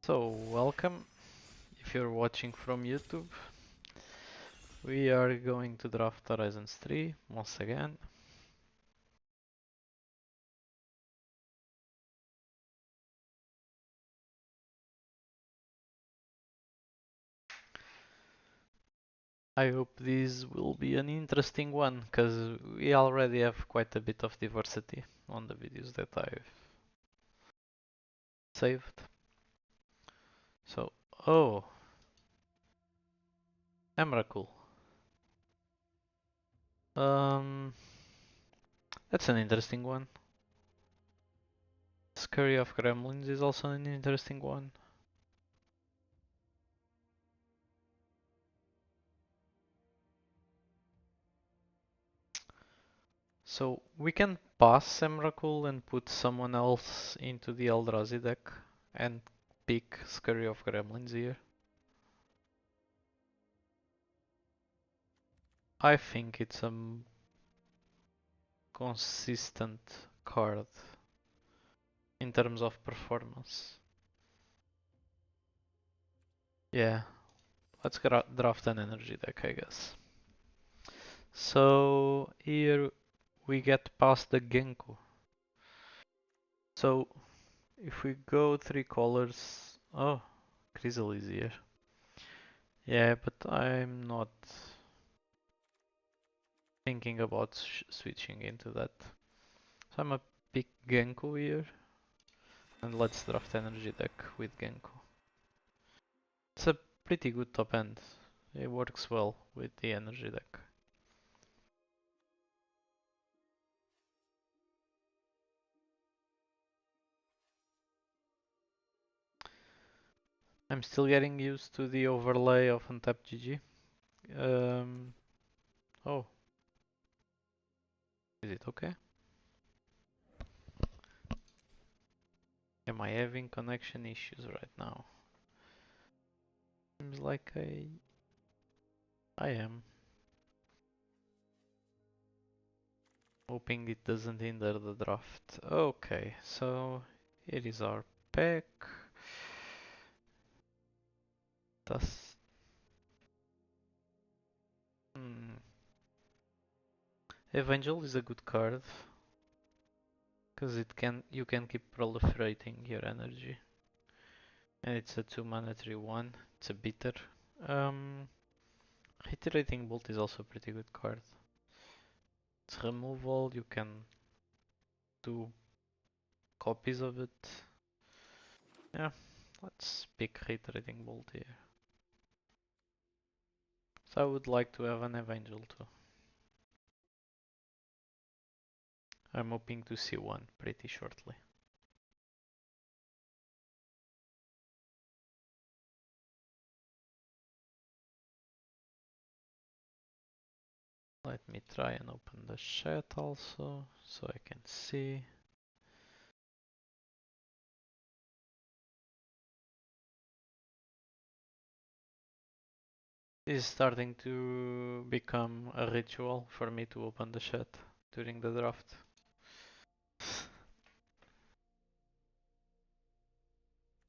So, welcome if you're watching from YouTube. We are going to draft Horizons 3 once again. I hope this will be an interesting one because we already have quite a bit of diversity on the videos that I've saved. So, oh, Emrakul. Um, that's an interesting one. Scurry of Gremlins is also an interesting one. So we can pass Emrakul and put someone else into the Eldrazi deck and pick Scurry of Gremlins here. I think it's a consistent card in terms of performance. Yeah, let's draft an energy deck, I guess. So here we get past the Genku. So if we go 3 colors, oh, Grizzle is here. Yeah, but I'm not thinking about switching into that. So I'm a pick Genku here, and let's draft energy deck with Genku. It's a pretty good top end. It works well with the energy deck. I'm still getting used to the overlay of Untapped GG. Oh, is it okay? Am I having connection issues right now? Seems like I am. Hoping it doesn't hinder the draft. Okay, so here is our pack. That's Evangel is a good card because you can keep proliferating your energy, and it's a 2 mana 3/1. It's a bitter. Um, Reiterating Bolt is also a pretty good card. It's removal. You can do copies of it. Yeah, let's pick Reiterating Bolt here. So I would like to have an Evangel too. I'm hoping to see one pretty shortly. Let me try and open the chat also so I can see. This is starting to become a ritual for me to open the chat during the draft.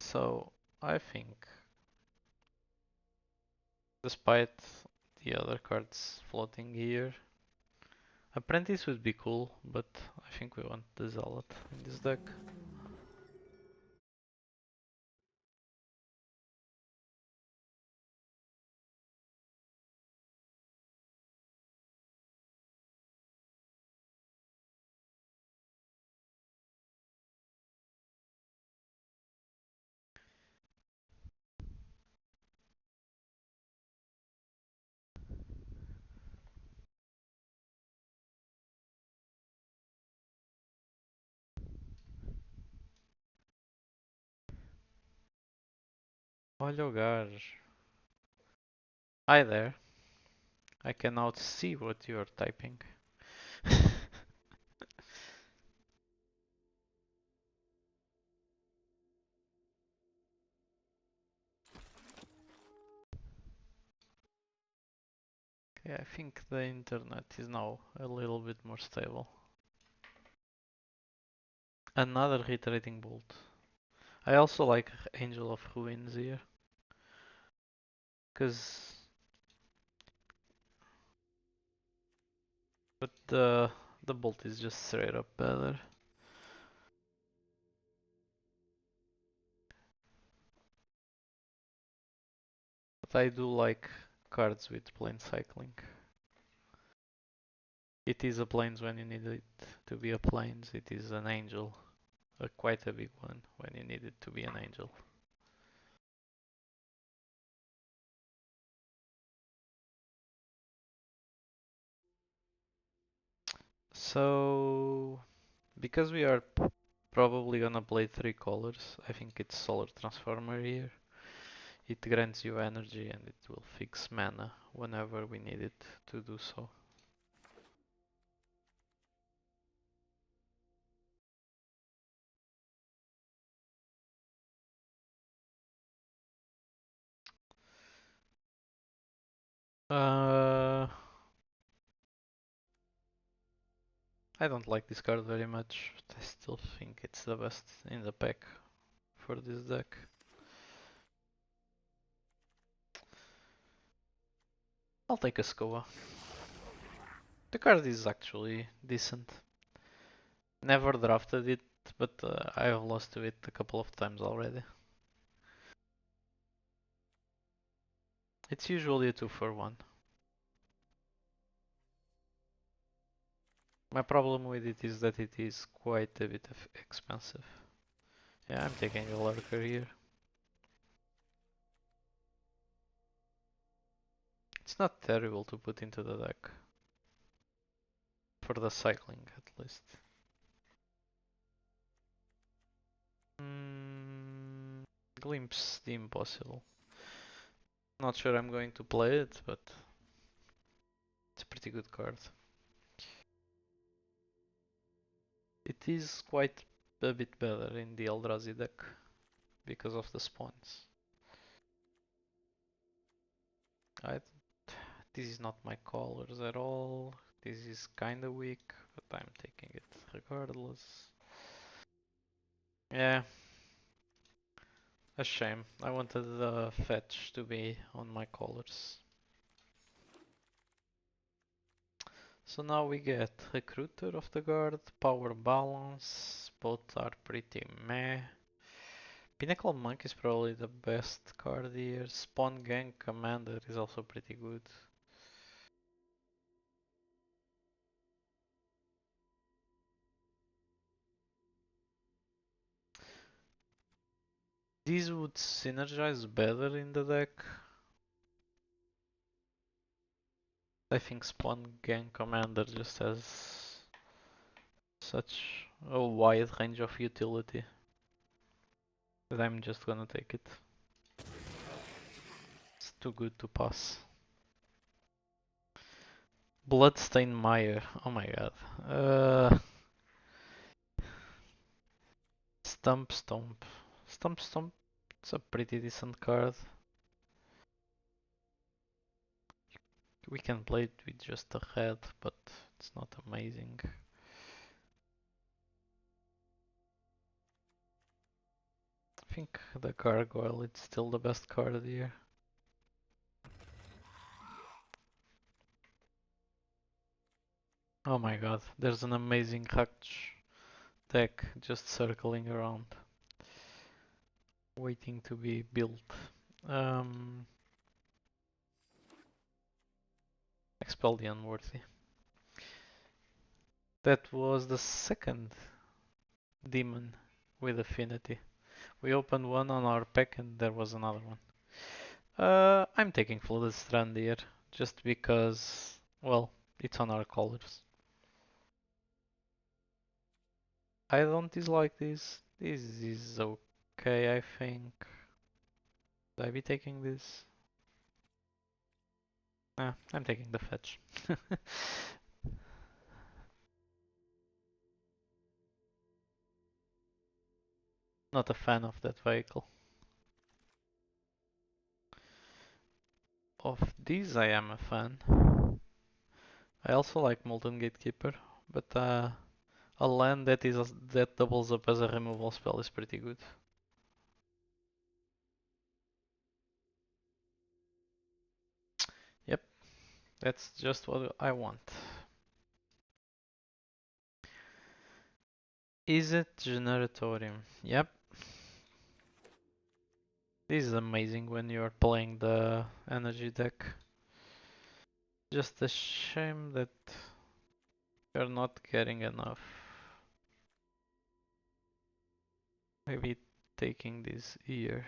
So I think, despite the other cards floating here, Apprentice would be cool, but I think we want the Zealot in this deck. Olha o gajo. Hi there. I can now see what you're typing. Okay, I think the internet is now a little bit more stable. Another reiterating bolt. I also like Angel of Ruins here, cause but the bolt is just straight up better. But I do like cards with plane cycling. It is a plains when you need it to be a plains. It is an angel, quite a big one when you need it to be an angel. So, because we are probably gonna play three colors, I think it's Solar Transformer here. It grants you energy and it will fix mana whenever we need it to do so. Uh, I don't like this card very much, but I still think it's the best in the pack for this deck. I'll take a Skoa. The card is actually decent. Never drafted it, but I have lost to it a couple of times already. It's usually a 2 for 1. My problem with it is that it is quite a bit expensive. Yeah, I'm taking a lurker here. It's not terrible to put into the deck. For the cycling, at least. Mm, Glimpse the Impossible. Not sure I'm going to play it, but it's a pretty good card. It is quite a bit better in the Eldrazi deck because of the spawns. I, this is not my colors at all. This is kinda weak, but I'm taking it regardless. Yeah, a shame. I wanted the fetch to be on my colors. So now we get Recruiter of the Guard, Power Balance, both are pretty meh. Pinnacle Monk is probably the best card here. Spawn Gang Commander is also pretty good. These would synergize better in the deck. I think Spawn Gang Commander just has such a wide range of utility that I'm just gonna take it. It's too good to pass. Bloodstain Mire. Oh my god. Stump Stomp. Stump Stomp. It's a pretty decent card. We can play it with just a red, but it's not amazing. I think the Gargoyle is still the best card here. Oh my god, there's an amazing Hutch deck just circling around, waiting to be built. Expel the Unworthy. That was the second demon with affinity. We opened one on our pack and there was another one. I'm taking Flooded Strand here, just because, well, it's on our colors. I don't dislike this. This is okay, I think. Should I be taking this? Nah, I'm taking the fetch. Not a fan of that vehicle. Of these I am a fan. I also like Molten Gatekeeper, but a land that doubles up as a removal spell is pretty good. That's just what I want. Is it Generatorium? Yep. This is amazing when you're playing the energy deck. Just a shame that you're not getting enough. Maybe taking this here.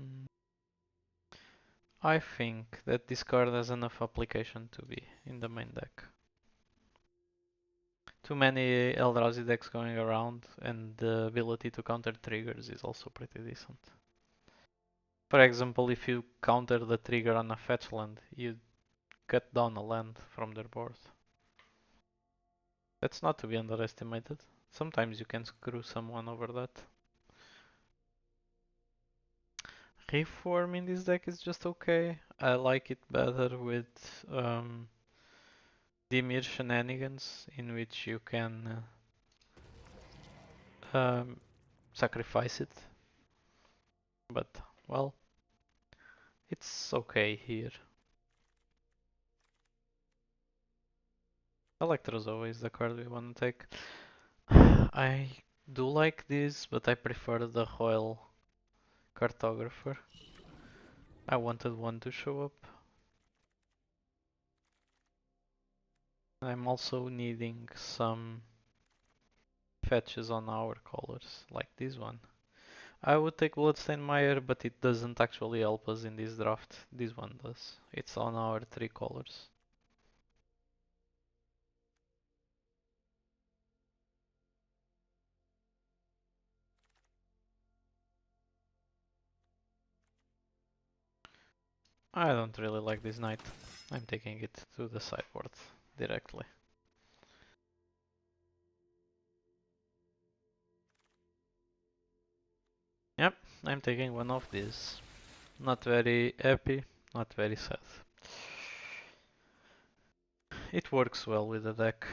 Mm. I think that this card has enough application to be in the main deck. Too many Eldrazi decks going around, and the ability to counter triggers is also pretty decent. For example, if you counter the trigger on a fetch land, you cut down a land from their board. That's not to be underestimated. Sometimes you can screw someone over that. Reform in this deck is just okay. I like it better with Dimir shenanigans, in which you can sacrifice it. But, well, it's okay here. Electrozo is the card we want to take. I do like this, but I prefer the Royal Cartographer. I wanted one to show up. I'm also needing some fetches on our colors, like this one. I would take Bloodstained Mire, but it doesn't actually help us in this draft. This one does. It's on our 3 colors. I don't really like this knight. I'm taking it to the sideboard directly. Yep, I'm taking one of these. Not very happy, not very sad. It works well with the deck.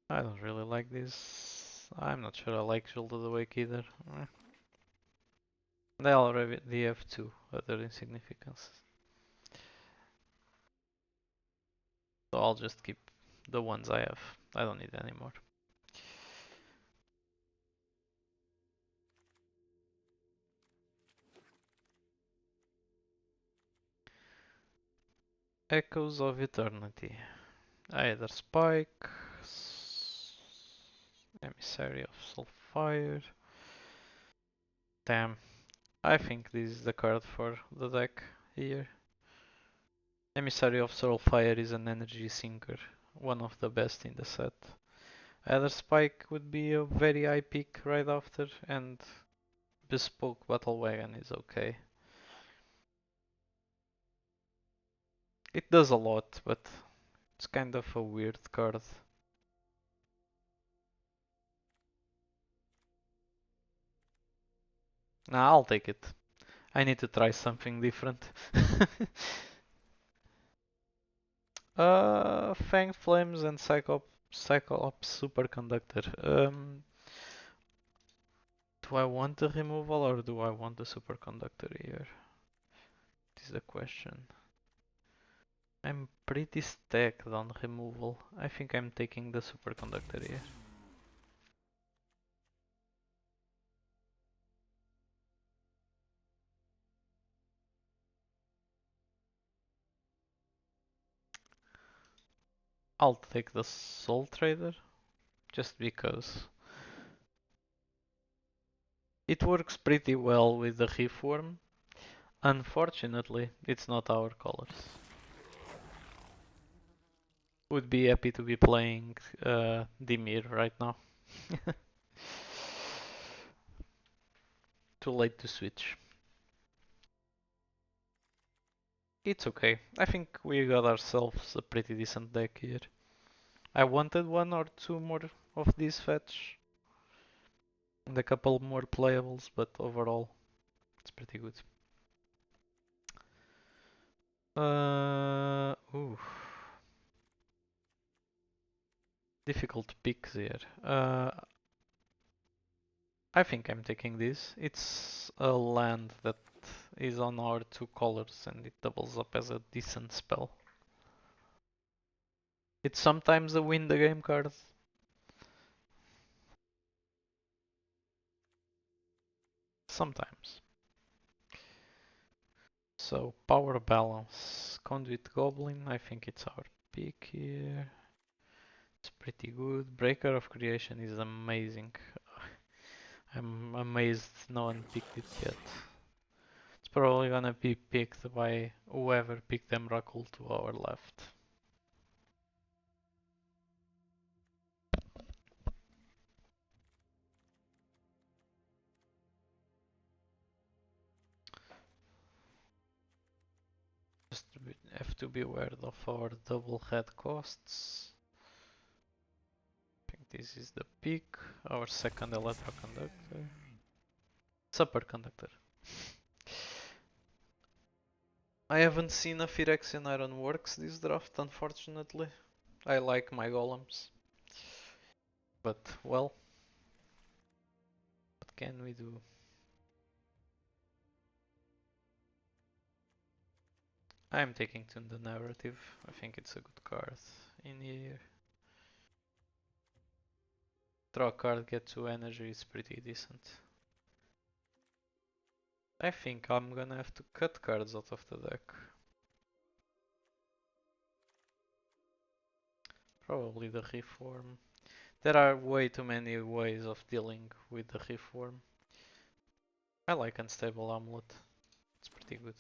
I don't really like this. I'm not sure I like Shoulder the Wake either. They already have 2 other insignificances. So I'll just keep the ones I have. I don't need any more. Echoes of Eternity. Either Spike, Emissary of Soulfire. Damn, I think this is the card for the deck here. Emissary of Soulfire is an energy sinker, one of the best in the set. Either Spike would be a very high pick right after, and Bespoke Battle Wagon is okay. It does a lot, but it's kind of a weird card. Nah, I'll take it. I need to try something different. Fanged Flames and Cyclops Superconductor. Do I want the removal or do I want the Superconductor here? This is the question. I'm pretty stacked on removal. I think I'm taking the Superconductor here. I'll take the Soul Trader, just because. It works pretty well with the Reform. Unfortunately, it's not our colors. Would be happy to be playing Dimir right now. Too late to switch. It's okay. I think we got ourselves a pretty decent deck here. I wanted 1 or 2 more of these fetch and a couple more playables, but overall it's pretty good. Ooh. Difficult picks here. I think I'm taking this. It's a land that is on our 2 colors and it doubles up as a decent spell. It's sometimes a win the game card. Sometimes. So power balance. Conduit Goblin, I think it's our pick here. It's pretty good. Breaker of Creation is amazing. I'm amazed no one picked it yet. It's probably gonna be picked by whoever picked Emrakul to our left. Just have to be aware of our double head costs. I think this is the peak. Our second electroconductor. Superconductor. I haven't seen a Phyrexian Ironworks this draft, unfortunately. I like my golems. But, well, what can we do? I'm taking to the narrative. I think it's a good card in here. Draw a card, get 2 energy is pretty decent. I think I'm gonna have to cut cards out of the deck. Probably the Reform. There are way too many ways of dealing with the Reform. I like Unstable Amulet. It's pretty good.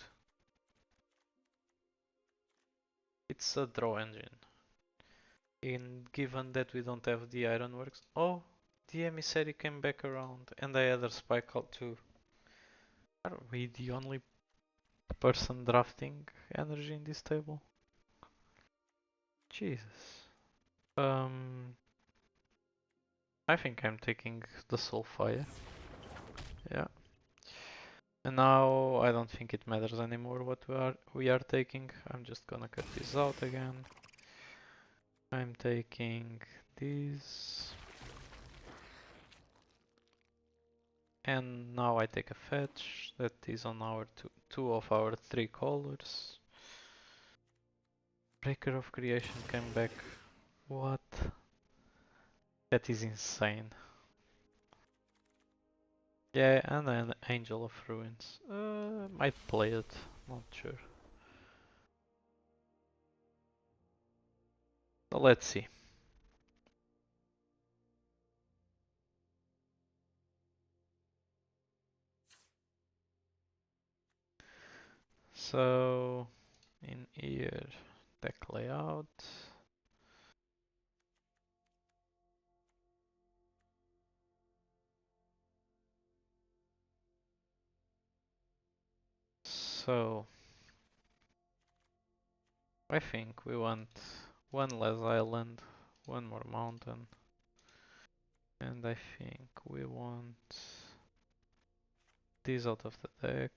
It's a draw engine. Given that we don't have the Ironworks. Oh, the Emissary came back around and I had a Spike out too. Are we the only person drafting energy in this table? Jesus. I think I'm taking the Soulfire. Yeah. And now I don't think it matters anymore what we are taking. I'm just gonna cut this out again. I'm taking this. And now I take a fetch that is on our two of our 3 colors. Breaker of Creation came back. What? That is insane. Yeah, and an Angel of Ruins. Might play it, not sure. So let's see. So in here, deck layout. So I think we want one less island, one more mountain, and I think we want this out of the deck.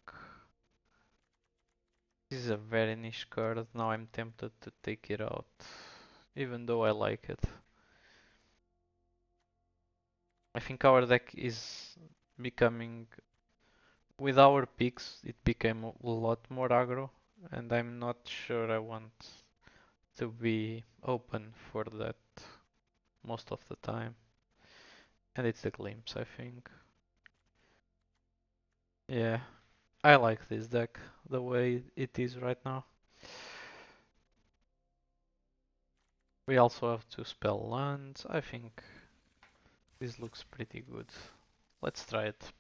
This is a very niche card, now I'm tempted to take it out, even though I like it. I think our deck is becoming, with our picks, it became a lot more aggro, and I'm not sure I want to be open for that most of the time. And it's the glimpse, I think. Yeah, I like this deck the way it is right now. We also have to spell lands. I think this looks pretty good. Let's try it.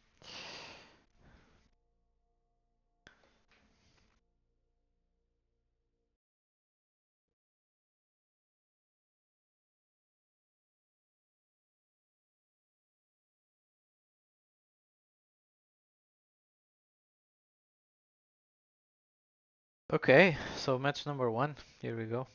Okay, so match number 1. Here we go.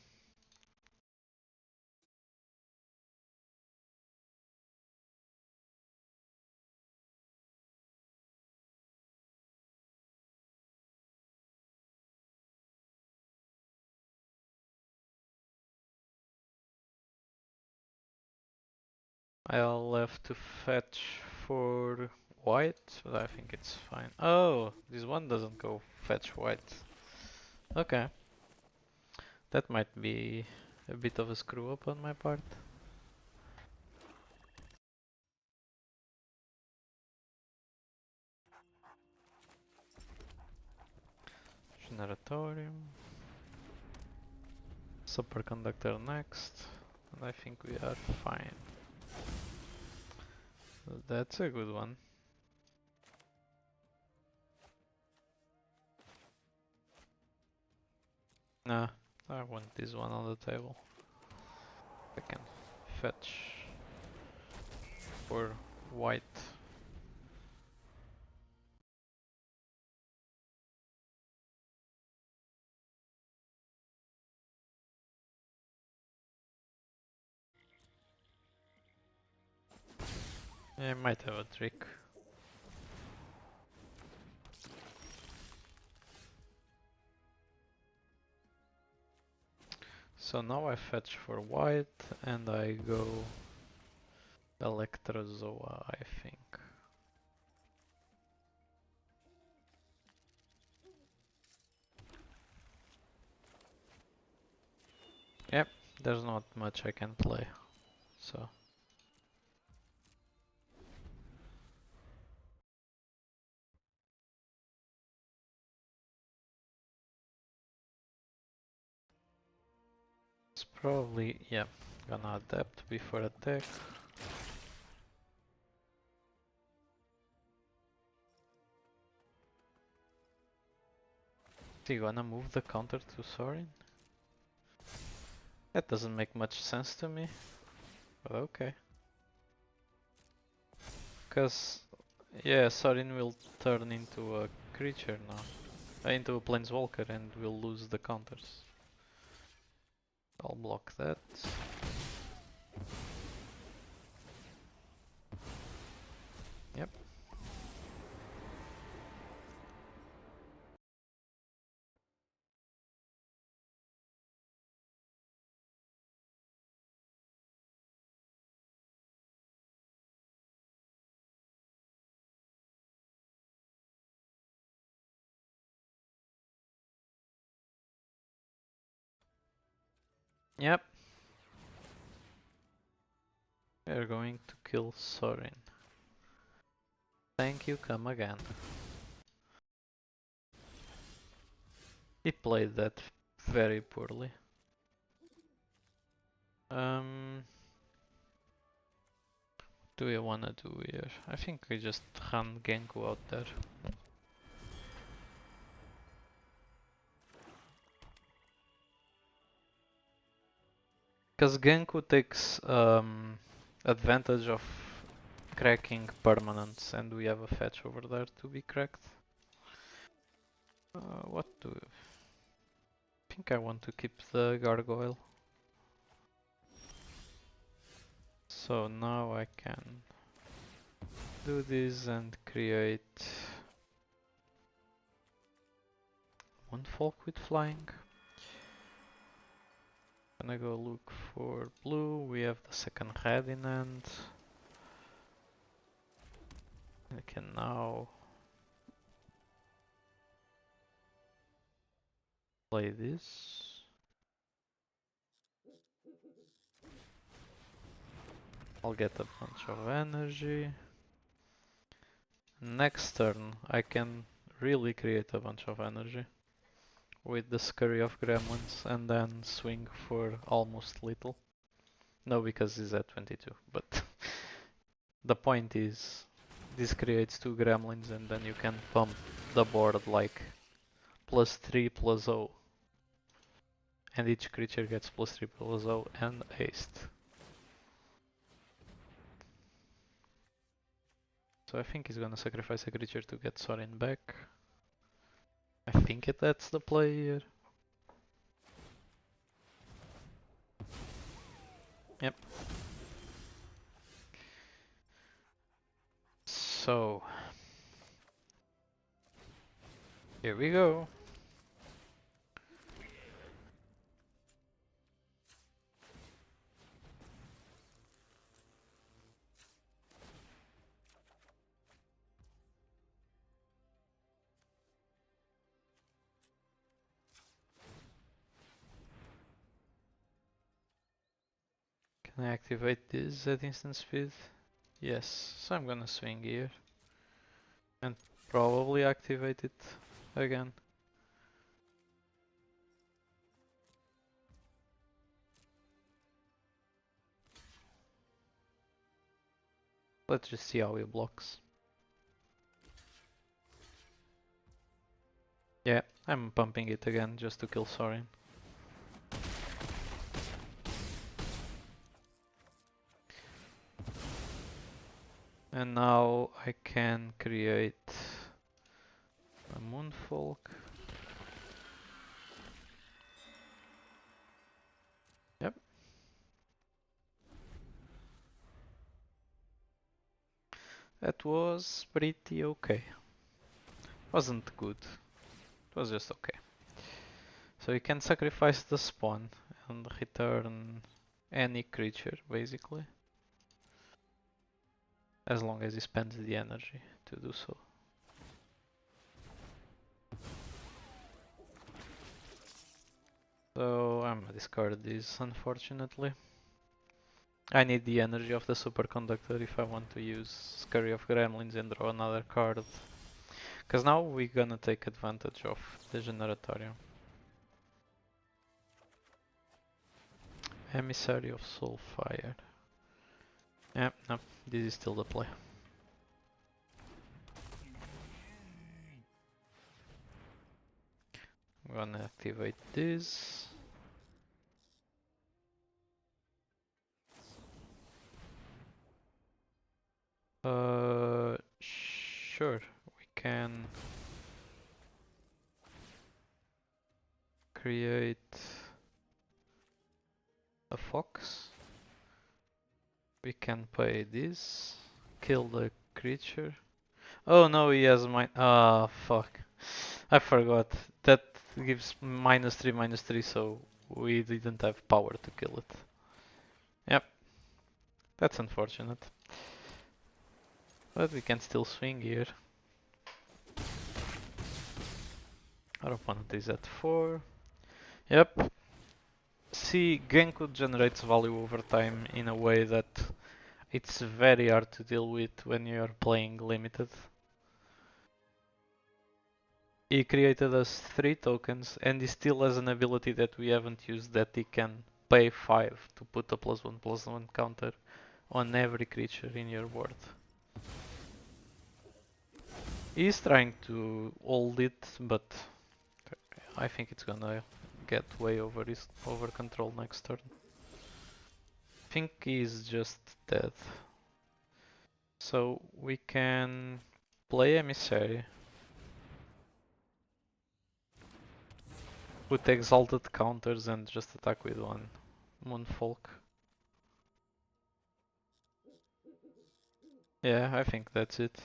I'll have to fetch for white, but I think it's fine. Oh, this one doesn't go fetch white. Okay. That might be A bit of a screw up on my part. Generatorium. Superconductor next. And I think we are fine. That's a good one. Nah, I want this one on the table. I can fetch for white. I might have a trick. So now I fetch for white and I go Electrozoa, I think. Yep, there's not much I can play, so. It's probably, yeah, gonna adapt before attack. Is he gonna move the counter to Sorin? That doesn't make much sense to me, but okay. Cause, yeah, Sorin will turn into a creature now. Into a planeswalker and we'll lose the counters. I'll block that. Yep. Yep. We're going to kill Sorin. Thank you, come again. He played that very poorly. What do we wanna do here? I think we just run Genku out there. Cause Genku takes advantage of cracking permanents and we have a fetch over there to be cracked. What do... I think I want to keep the gargoyle. So now I can do this and create one folk with flying. Gonna go look for blue, we have the second red in hand. I can now play this. I'll get a bunch of energy. Next turn I can really create a bunch of energy with the scurry of gremlins and then swing for almost lethal. No, because he's at 22, but the point is this creates two gremlins and then you can pump the board like +3 +0. And each creature gets +3 +0 and haste. So I think he's gonna sacrifice a creature to get Sorin back. I think that's the play here. Yep. So here we go. Can I activate this at instant speed? Yes, so I'm gonna swing here and probably activate it again. Let's just see how he blocks. Yeah, I'm pumping it again just to kill Sorin. And now I can create a Moonfolk. Yep. That was pretty okay. Wasn't good. It was just okay. So you can sacrifice the spawn and return any creature, basically. As long as he spends the energy to do so. So I'm gonna discard this, unfortunately. I need the energy of the superconductor if I want to use Scurry of Gremlins and draw another card. Cause now we're gonna take advantage of the Generatorium. Emissary of Soulfire. Yeah, no, this is still the play. I'm gonna activate this. Sure, we can create a fox. We can pay this, kill the creature. Oh no, he has mine. Ah, fuck. I forgot. That gives -3/-3, so we didn't have power to kill it. Yep, that's unfortunate. But we can still swing here. Our opponent is at 4. Yep. See, Genku generates value over time in a way that it's very hard to deal with when you're playing limited. He created us 3 tokens and he still has an ability that we haven't used, that he can pay 5 to put a +1/+1 counter on every creature in your board. He's trying to hold it, but I think it's gonna get way over control next turn. I think he's just dead. So we can play Emissary, put exalted counters and just attack with one Moonfolk. Yeah, I think that's it.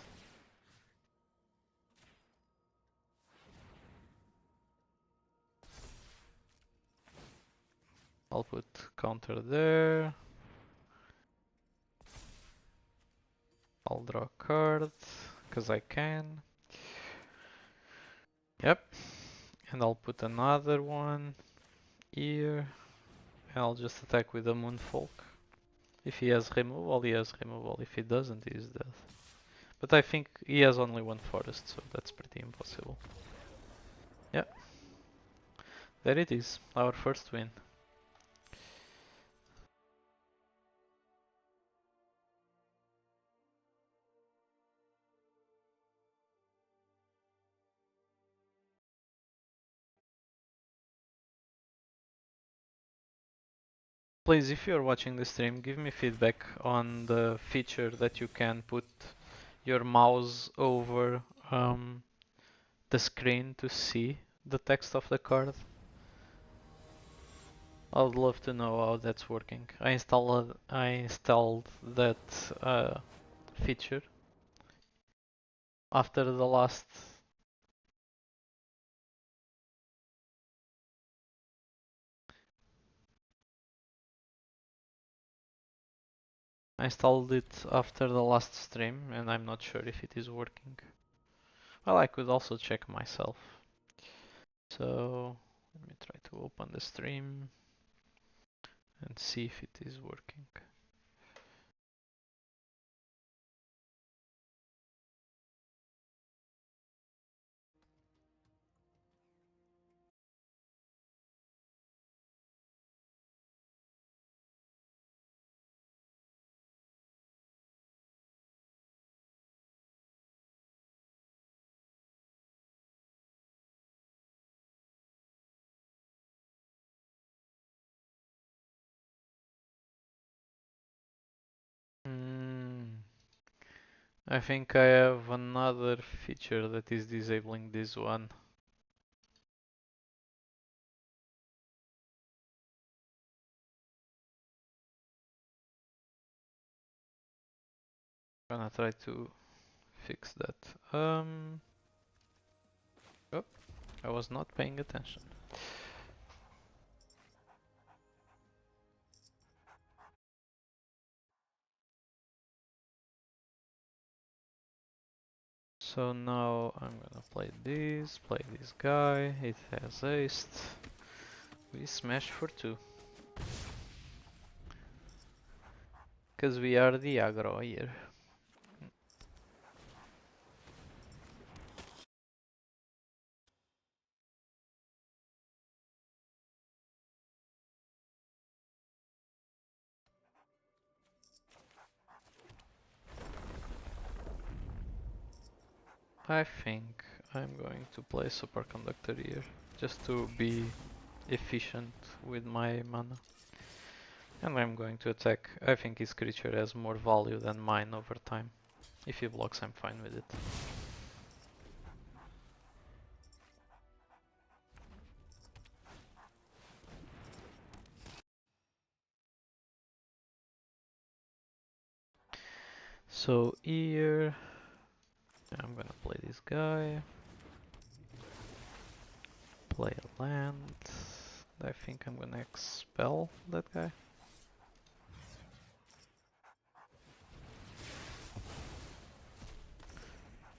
I'll put counter there. I'll draw a card, because I can. Yep. And I'll put another one here. And I'll just attack with the Moonfolk. If he has removal, he has removal. If he doesn't, he's dead. But I think he has only one forest, so that's pretty impossible. Yep. There it is, our first win. Please, if you're watching the stream, give me feedback on the feature that you can put your mouse over the screen to see the text of the card. I would love to know how that's working. I installed that feature after the last. I installed it after the last stream, and I'm not sure if it is working. Well, I could also check myself. So let me try to open the stream and see if it is working. I think I have another feature that is disabling this one. Gonna try to fix that. Oh, I was not paying attention. So now I'm gonna play this guy, it has aced. We smash for 2. Cause we are the aggro here. I think I'm going to play superconductor here, just to be efficient with my mana. And I'm going to attack. I think his creature has more value than mine over time. If he blocks, I'm fine with it. So here, I'm gonna play this guy. Play a land. I think I'm gonna expel that guy.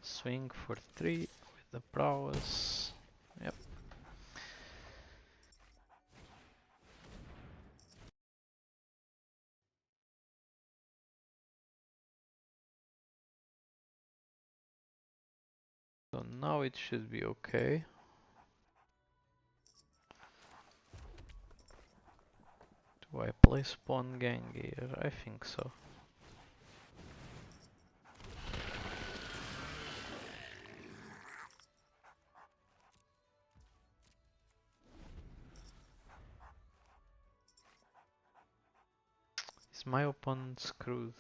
Swing for 3 with the prowess. Yep. So now it should be okay. Do I play spawn gang here? I think so. Is my opponent screwed?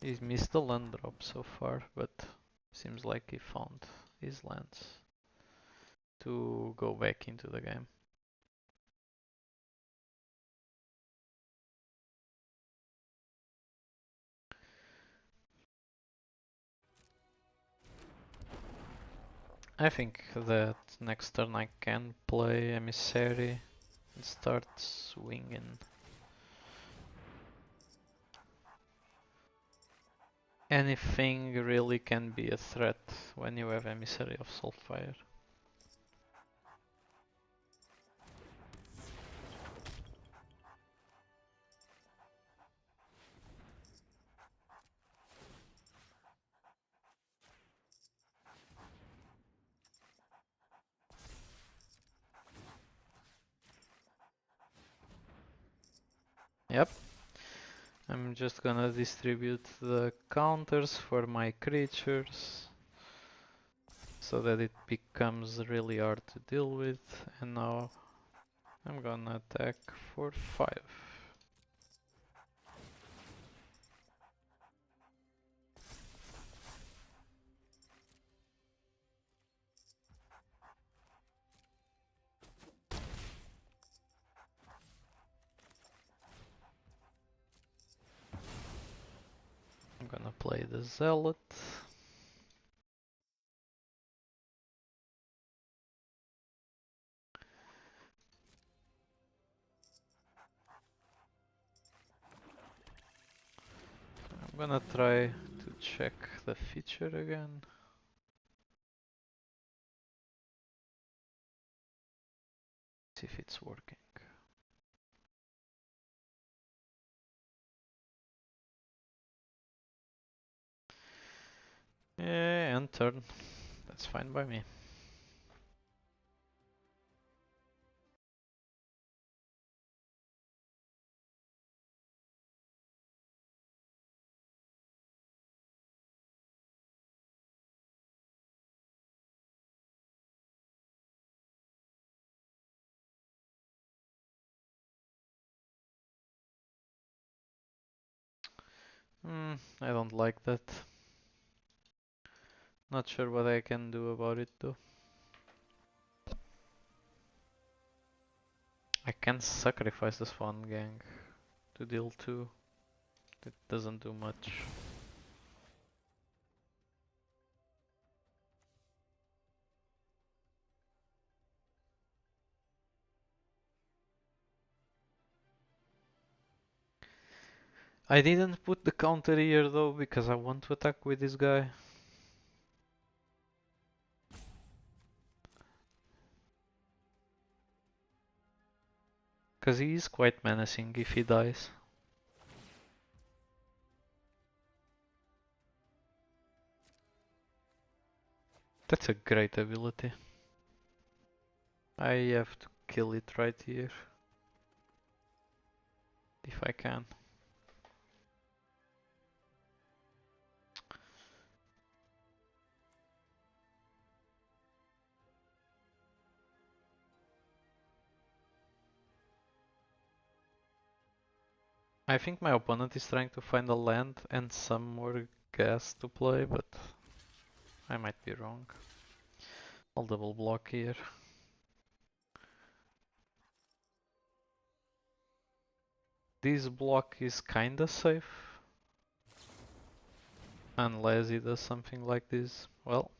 He's missed the land drop so far, but seems like he found his lands to go back into the game. I think that next turn I can play Emissary and start swinging. Anything really can be a threat when you have Emissary of Soulfire. Yep. I'm just gonna distribute the counters for my creatures so that it becomes really hard to deal with, and now I'm gonna attack for 5. I'm gonna play the Zealot. I'm gonna try to check the feature again. See if it's working. Yeah, and turn. That's fine by me. I don't like that. Not sure what I can do about it though. I can sacrifice the Swan Gang to deal 2. It doesn't do much. I didn't put the counter here though because I want to attack with this guy. Because he is quite menacing if he dies. That's a great ability. I have to kill it right here. If I can. I think my opponent is trying to find a land and some more gas to play, but I might be wrong. I'll double block here. This block is kinda safe. Unless he does something like this. Well,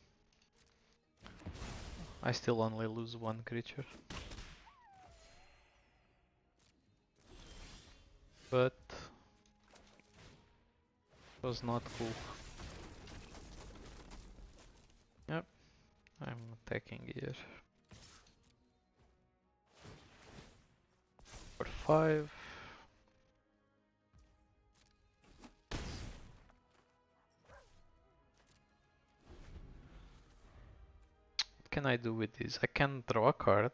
I still only lose 1 creature. But it was not cool. Yep, I'm attacking here. For 5. What can I do with this? I can draw a card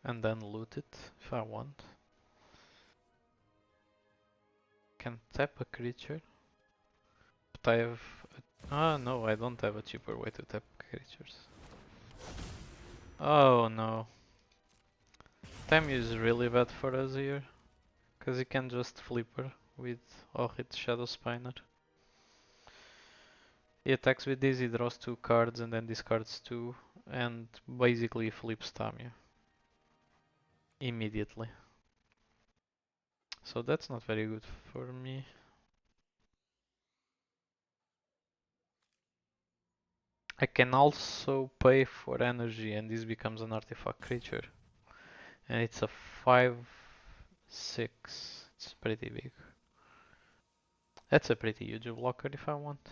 and then loot it if I want. Can tap a creature. But I have... Ah no, I don't have a cheaper way to tap creatures. Oh no. Time is really bad for us here. Because he can just flip her with Ohrid Shadow Spiner. He attacks with this, he draws 2 cards and then discards 2 and basically flips Tamio immediately. So that's not very good for me. I can also pay for energy and this becomes an artifact creature. And it's a 5/6. It's pretty big. That's a pretty huge blocker if I want.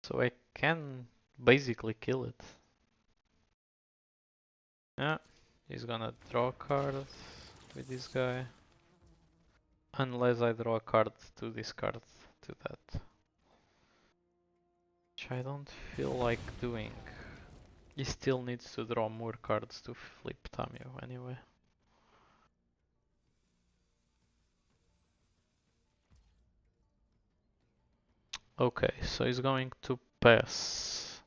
So I can basically kill it. Yeah, he's gonna draw a card with this guy. Unless I draw a card to discard to that. Which I don't feel like doing. He still needs to draw more cards to flip Tamio anyway. Okay, so he's going to pass.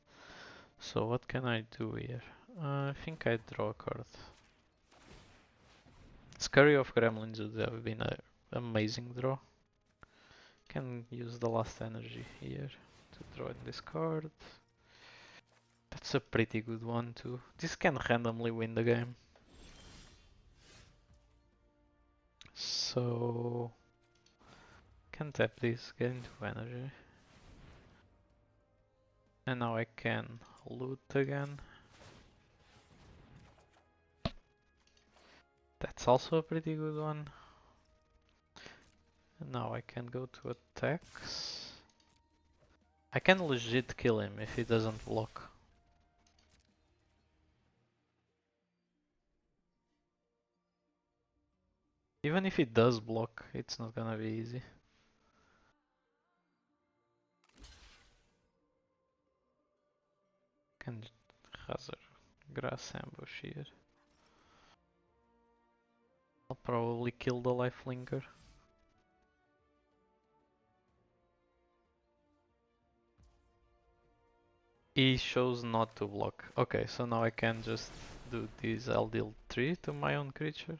So what can I do here? I think I draw a card. Scurry of Gremlins would have been an amazing draw. Can use the last energy here to draw in this card. That's a pretty good one too. This can randomly win the game. So can tap this, get into energy. And now I can loot again. That's also a pretty good one. And now I can go to attacks. I can legit kill him if he doesn't block. Even if he does block, it's not gonna be easy. Can hazard grass ambush here. I'll probably kill the lifelinker. He shows not to block. Okay, so now I can just do this. I'll deal 3 to my own creature.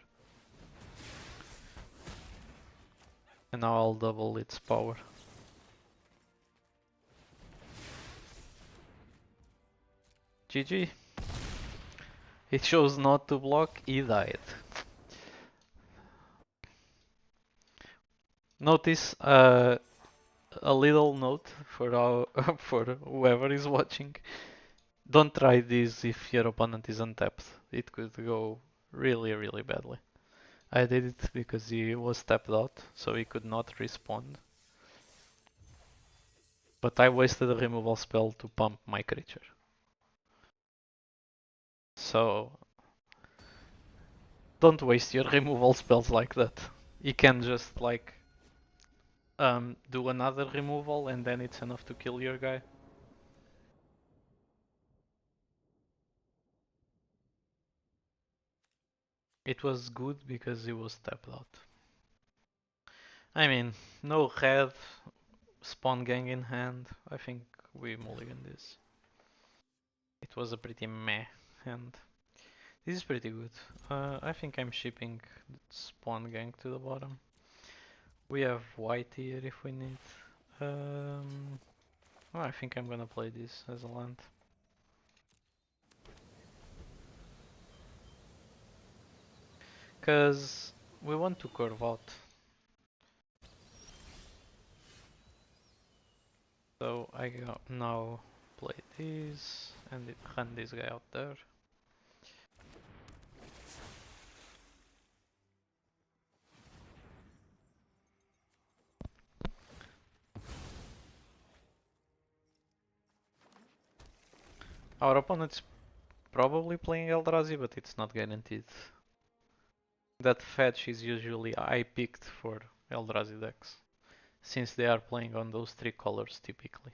And now I'll double its power. GG. It shows not to block, he died. Notice a little note for for whoever is watching. Don't try this if your opponent is untapped. It could go really, really badly. I did it because he was tapped out, so he could not respawn. But I wasted a removal spell to pump my creature. So don't waste your removal spells like that. You can just like do another removal and then it's enough to kill your guy. It was good because he was tapped out. I mean, no red, spawn gang in hand. I think we mulligan this. It was a pretty meh hand. This is pretty good. I think I'm shipping spawn gang to the bottom. We have white here if we need. Well, I think I'm gonna play this as a land. Cause we want to curve out. So I go now play this and run this guy out there. Our opponent's probably playing Eldrazi, but it's not guaranteed. That fetch is usually I picked for Eldrazi decks, since they are playing on those 3 colors typically.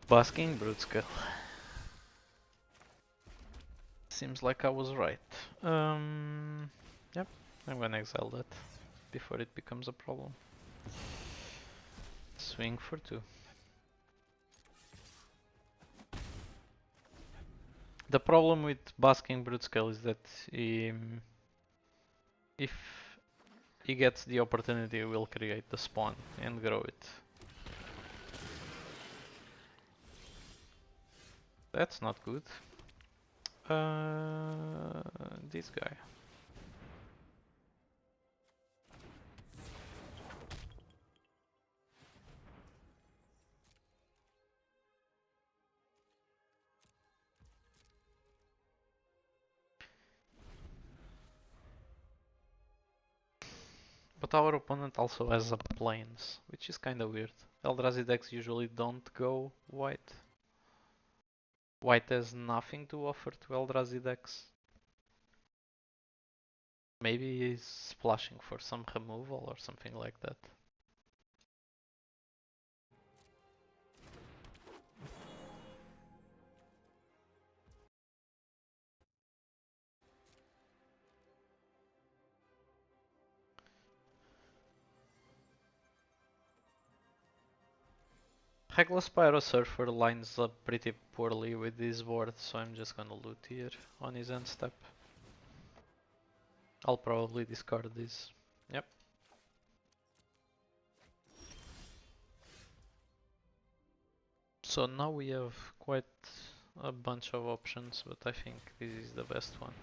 Basking Bruteskull. Seems like I was right. Yep, I'm gonna exile that before it becomes a problem. Swing for 2. The problem with Basking Bruteskull is that if he gets the opportunity, he will create the spawn and grow it. That's not good. This guy. But our opponent also has a plains, which is kinda weird. Eldrazi decks usually don't go white. White has nothing to offer to Eldrazi decks. Maybe he's splashing for some removal or something like that. Reckless Pyrosurfer lines up pretty poorly with this board, so I'm just gonna loot here on his end step. I'll probably discard this. Yep. So now we have quite a bunch of options, but I think this is the best one.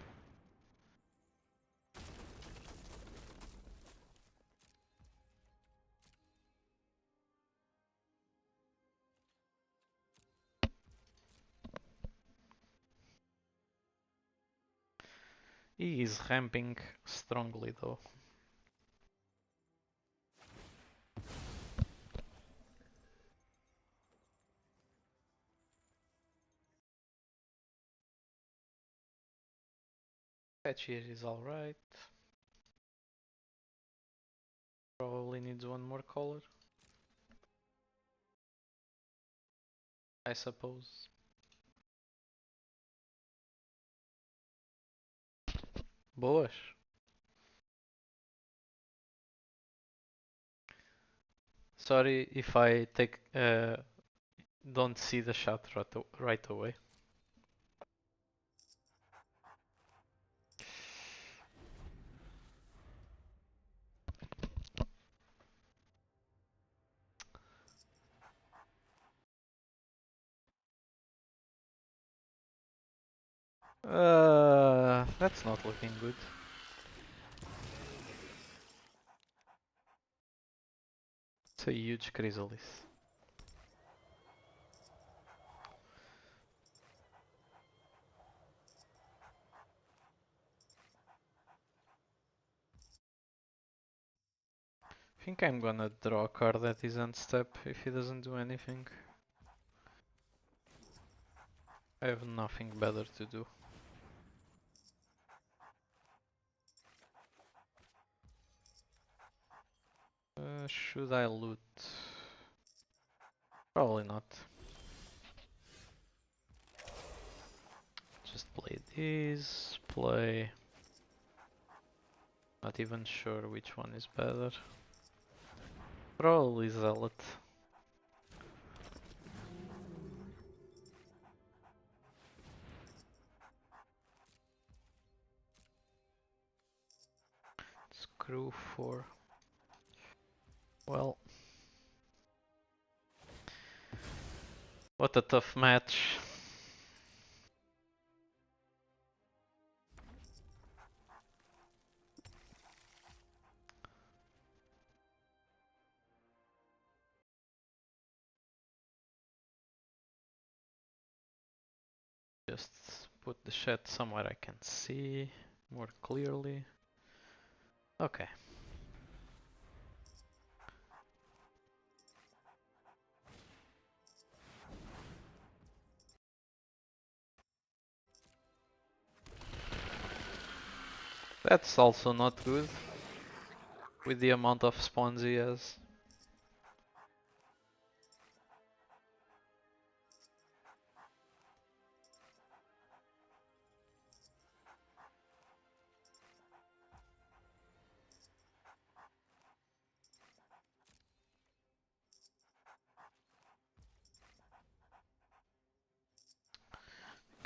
He is ramping strongly though. Fetch here is alright. Probably needs one more color, I suppose. Boas. Sorry if I don't see the shot right away. That's not looking good. It's a huge chrysalis. I think I'm gonna draw a card at his end step if he doesn't do anything. I have nothing better to do. Should I loot? Probably not. Just play these, play... Not even sure which one is better. Probably Zealot. Screw 4. Well... What a tough match. Just put the shed somewhere I can see more clearly. Okay. That's also not good with the amount of spawns he has.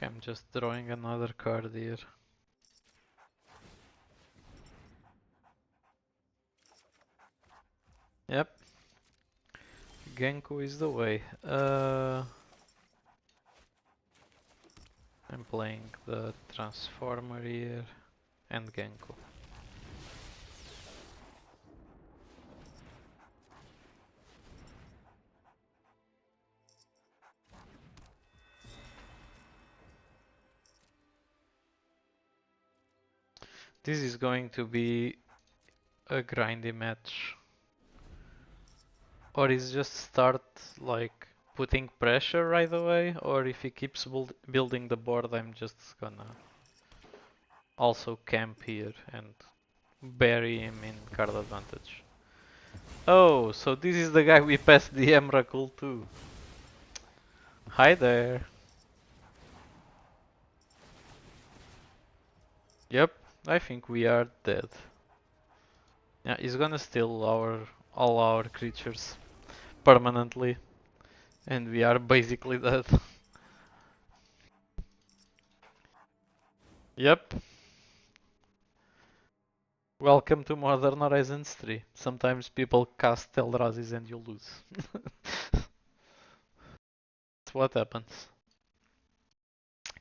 I'm just drawing another card here. Yep. Genko is the way. I'm playing the Transformer here and Genko. This is going to be a grindy match. Or is just start like putting pressure right away, or if he keeps building the board, I'm just gonna also camp here and bury him in card advantage. Oh, so this is the guy we passed the Emrakul to. Hi there. Yep, I think we are dead. Yeah, he's gonna steal all our creatures permanently, and we are basically dead. Yep. Welcome to Modern Horizons 3. Sometimes people cast Eldrazi's and you lose. That's what happens.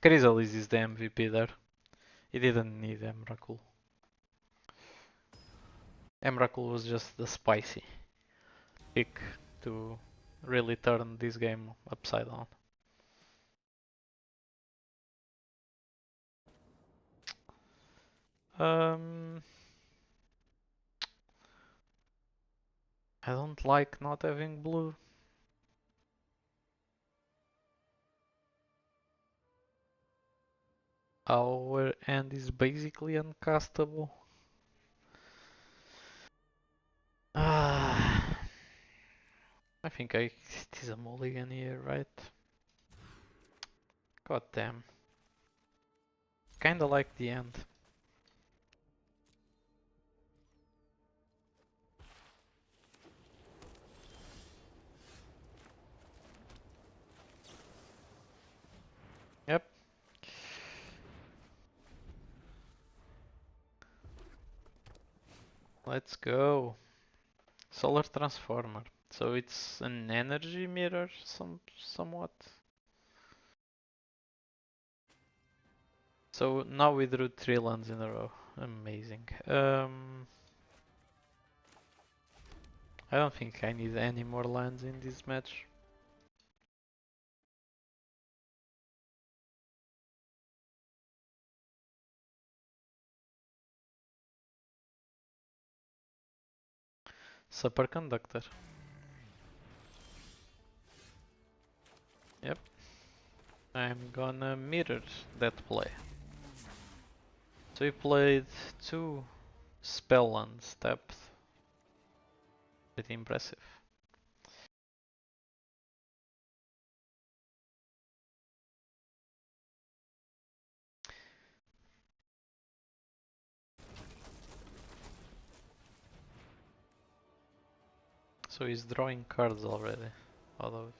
Chrysalis is the MVP there. He didn't need Emrakul. Emrakul was just the spicy pick to really turn this game upside down. I don't like not having blue. Our end is basically uncastable. Ah, I think it is a mulligan here, right? God damn. Kinda like the end. Yep. Let's go. Solar transformer. So it's an energy mirror, somewhat. So now we drew 3 lands in a row. Amazing. I don't think I need any more lands in this match. Superconductor. Yep. I'm gonna mirror that play. So he played 2 spell lands tapped. Pretty impressive. So he's drawing cards already. Although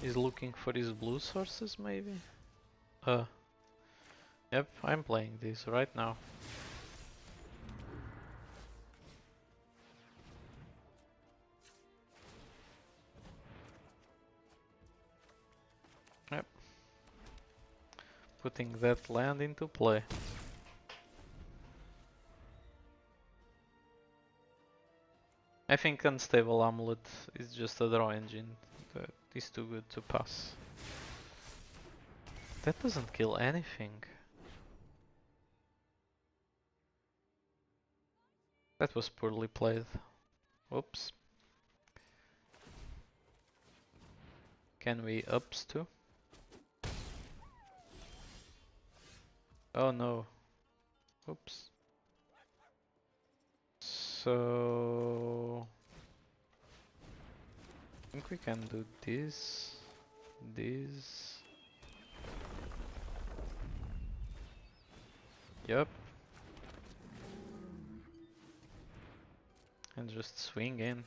he's looking for his blue sources maybe? Uh, yep, I'm playing this right now. Yep. Putting that land into play. I think Unstable Amulet is just a draw engine that is too good to pass. That doesn't kill anything. That was poorly played. Oops. Can we ups too? Oh no. Oops. So I think we can do this, this. Yup. And just swing in.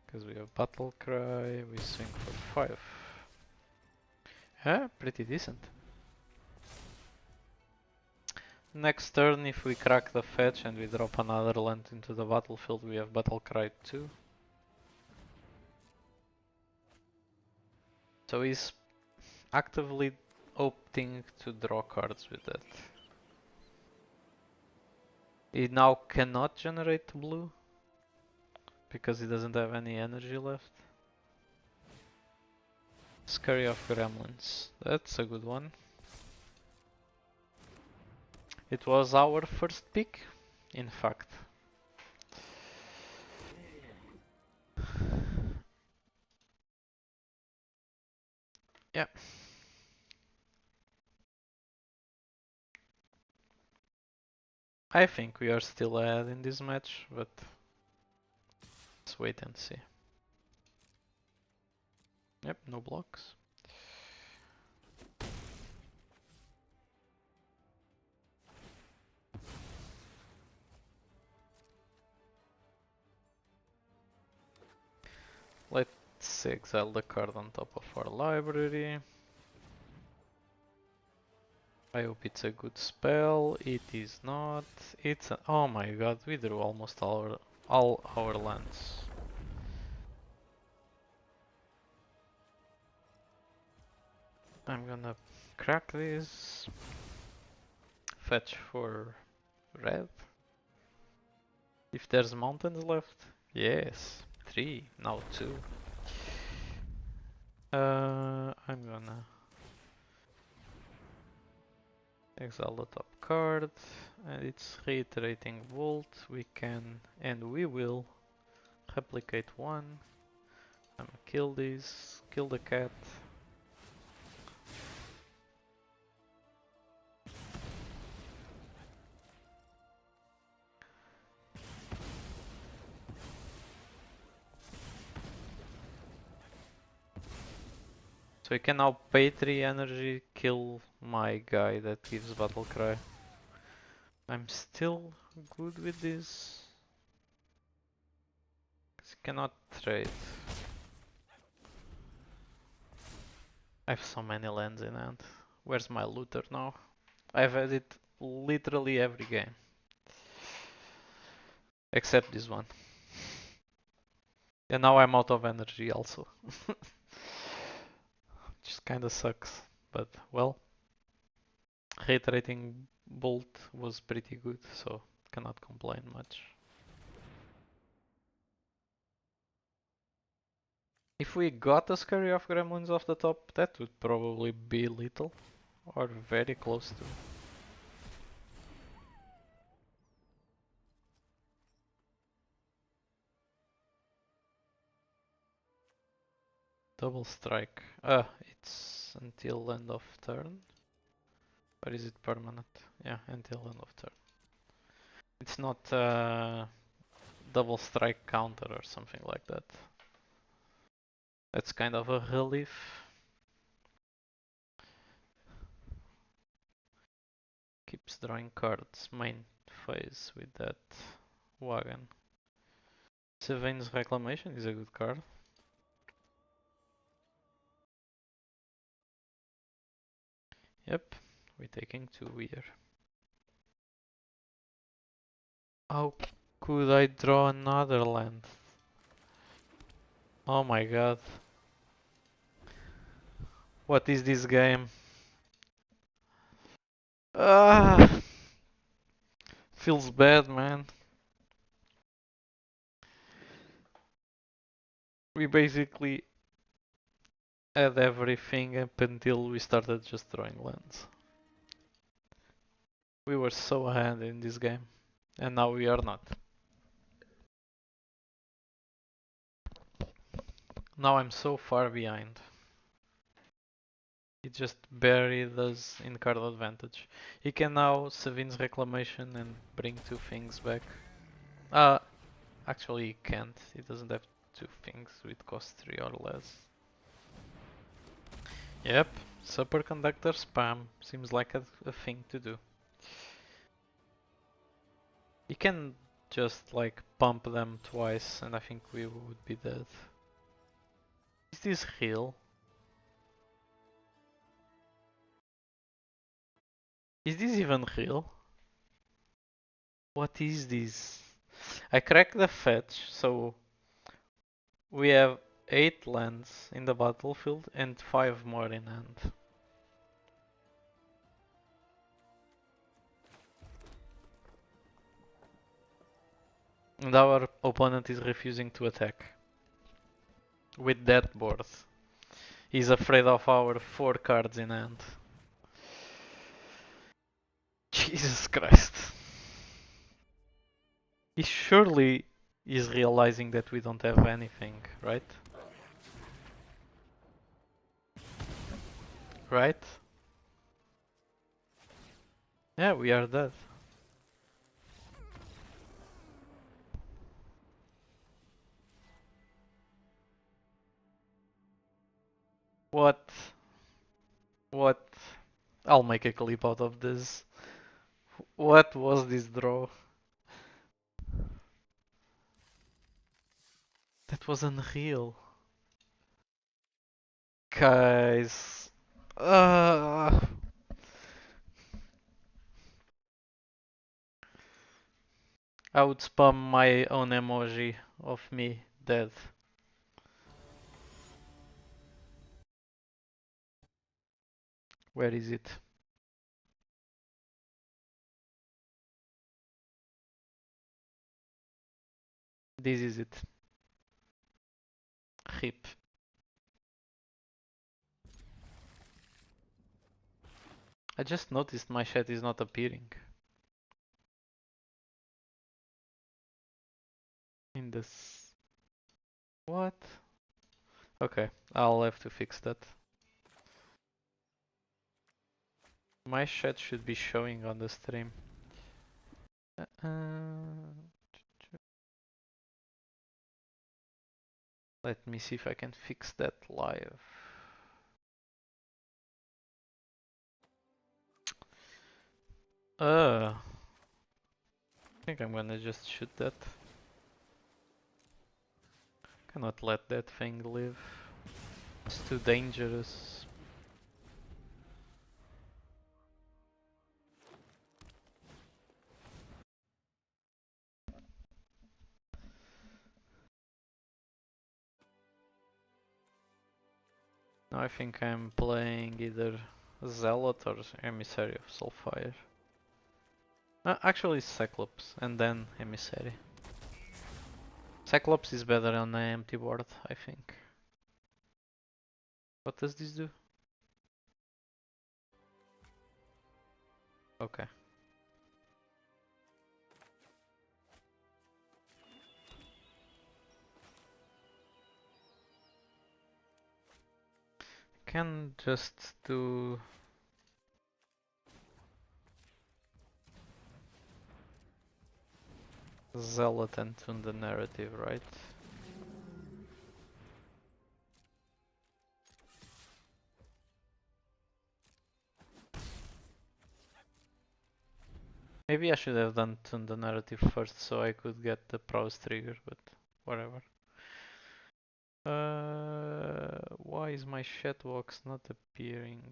Because we have Battle Cry, we swing for 5. Yeah, pretty decent. Next turn, if we crack the fetch and we drop another land into the battlefield, we have Battle Cry 2. So he's actively opting to draw cards with that. He now cannot generate blue because he doesn't have any energy left. Scurry of Gremlins. That's a good one. It was our first pick, in fact. Yeah. I think we are still ahead in this match, but let's wait and see. Yep, no blocks. Let's exile the card on top of our library. I hope it's a good spell. It is not. It's a, oh my god, we drew almost all our lands. I'm gonna crack this. Fetch for red. If there's mountains left. Yes. 3, now 2. I'm gonna exile the top card, and it's reiterating Volt. We can and we will replicate 1. I'm gonna kill this, kill the cat. So you can now pay 3 energy, kill my guy that gives battle cry. I'm still good with this. 'Cause you cannot trade. I have so many lands in hand. Where's my looter now? I've had it literally every game. Except this one. And now I'm out of energy also. Just kinda sucks. But well, hate rating Bolt was pretty good, so cannot complain much. If we got a Scurry of Gremlins off the top, that would probably be lethal. Or very close to. Double strike. It's until end of turn. Or is it permanent? Yeah, until end of turn. It's not double strike counter or something like that. That's kind of a relief. Keeps drawing cards. Main phase with that wagon. Sylvain's Reclamation is a good card. Yep, we're taking 2 here. How could I draw another land? Oh my god. What is this game? Ah, feels bad, man. We basically had everything up until we started just drawing lands. We were so ahead in this game, and now we are not. Now I'm so far behind. He just buried us in card advantage. He can now Savin's Reclamation and bring 2 things back. Actually he can't. He doesn't have 2 things with cost 3 or less. Yep, superconductor spam seems like a thing to do. You can just like pump them twice and I think we would be dead. Is this real? Is this even real? What is this? I cracked the fetch, so we have 8 lands in the battlefield and 5 more in hand. And our opponent is refusing to attack. With that board. He's afraid of our 4 cards in hand. Jesus Christ. He surely is realizing that we don't have anything, right? Right? Yeah, we are dead. What? What? I'll make a clip out of this. What was this draw? That was unreal. Guys. I would spam my own emoji of me dead. Where is it? This is it. RIP. I just noticed my chat is not appearing. In this. What? Okay, I'll have to fix that. My chat should be showing on the stream. Let me see if I can fix that live. I think I'm gonna just shoot that. Cannot let that thing live. It's too dangerous. Now I think I'm playing either Zealot or Emissary of Soulfire. Actually Cyclops and then Emissary. Cyclops is better on an empty board, I think. What does this do? Okay. Can just do Zealot and tune the narrative, right? Maybe I should have done tune the narrative first so I could get the prowess trigger, but whatever. Why is my Shatbox not appearing?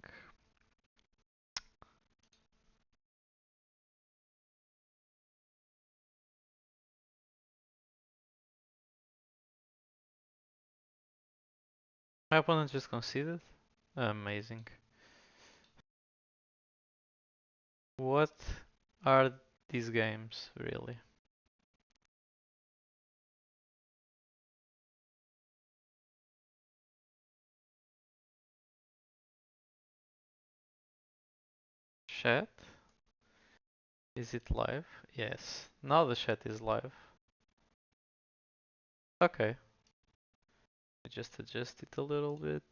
My opponent just conceded? Amazing. What are these games, really? Chat? Is it live? Yes. Now the chat is live. Okay. Just adjust it a little bit.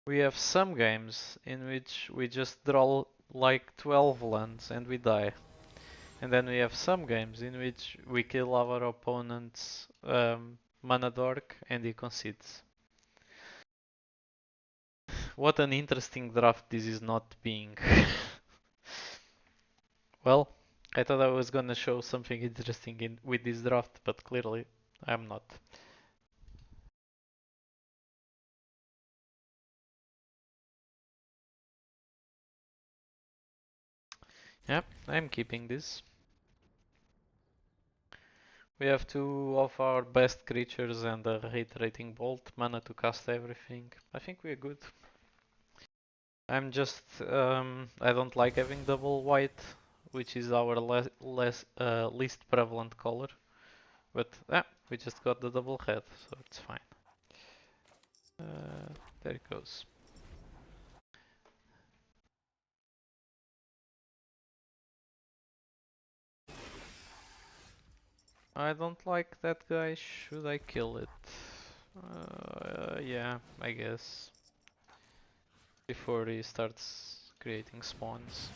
We have some games in which we just draw like 12 lands and we die. And then we have some games in which we kill our opponent's mana dork and he concedes. What an interesting draft this is not being. Well, I thought I was gonna show something interesting with this draft, but clearly I'm not. Yep, I'm keeping this. We have two of our best creatures and a reiterating bolt, mana to cast everything. I think we're good. I'm just, I don't like having double white, which is our least prevalent color. But we just got the double red, so it's fine. There it goes. I don't like that guy. Should I kill it? Yeah, I guess. Before he starts creating spawns.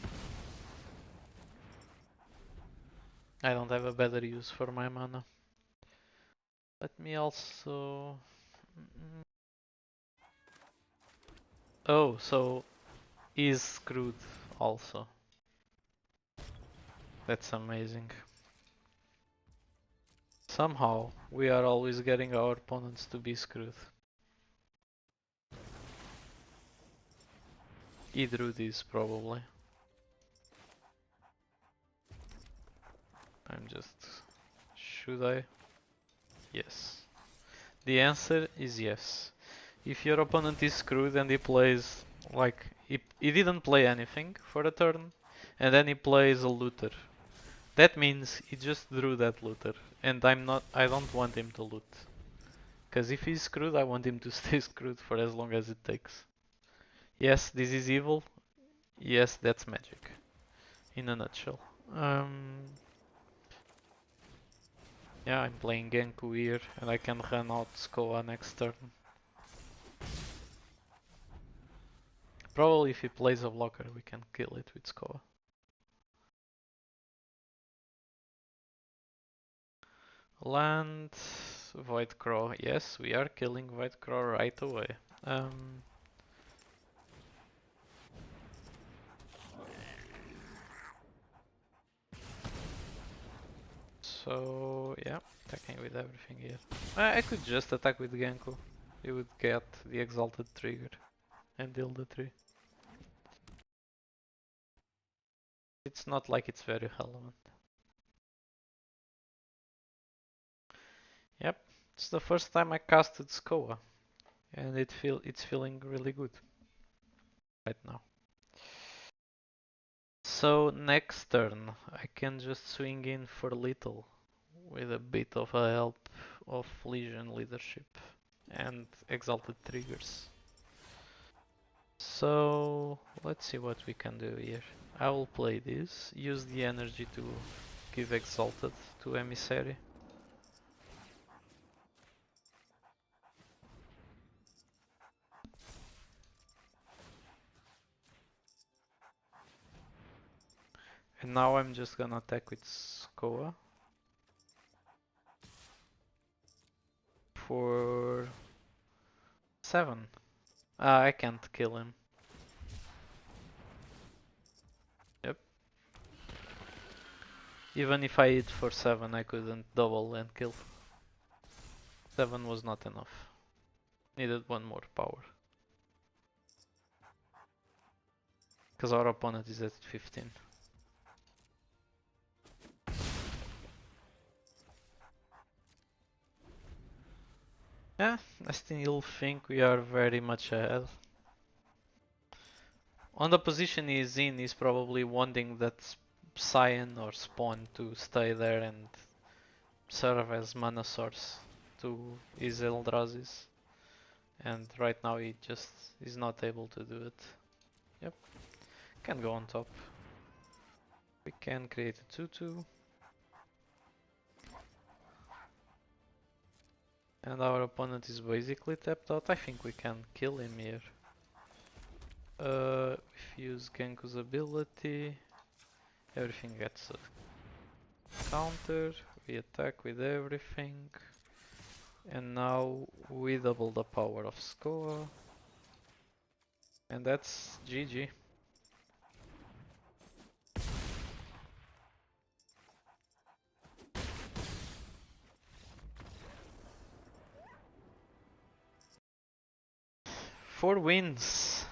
I don't have a better use for my mana. Let me also... Oh, so he's screwed also. That's amazing. Somehow, we are always getting our opponents to be screwed. He drew this probably. I'm just... Should I? Yes. The answer is yes. If your opponent is screwed and he plays like he didn't play anything for a turn and then he plays a looter. That means he just drew that looter and I don't want him to loot. Cause if he's screwed I want him to stay screwed for as long as it takes. Yes, this is evil. Yes, that's magic. In a nutshell. Yeah, I'm playing Genku here and I can run out Skoa next turn. Probably if he plays a blocker we can kill it with Skoa. Land, Void Crow. Yes, we are killing Void Crow right away. Um, so yeah, attacking with everything here. I could just attack with Genku. He would get the Exalted Trigger and deal the 3. It's not like it's very relevant. Yep, it's the first time I casted Skoa and it's feeling really good right now. So next turn I can just swing in for little with a bit of a help of Legion leadership and exalted triggers. So let's see what we can do here. I will play this, use the energy to give exalted to emissary. And now I'm just gonna attack with Skoa for 7. I can't kill him. Yep. Even if I hit for 7 I couldn't double and kill. 7 was not enough. Needed one more power. Because our opponent is at 15. Yeah, I still think we are very much ahead. On the position he's in, he's probably wanting that Scion or Spawn to stay there and serve as mana source to his Eldrazi's. And right now he just is not able to do it. Yep, can go on top. We can create a 2-2. And our opponent is basically tapped out. I think we can kill him here. If you use Genku's ability, everything gets a counter. We attack with everything. And now we double the power of Skoa. And that's GG. Four wins.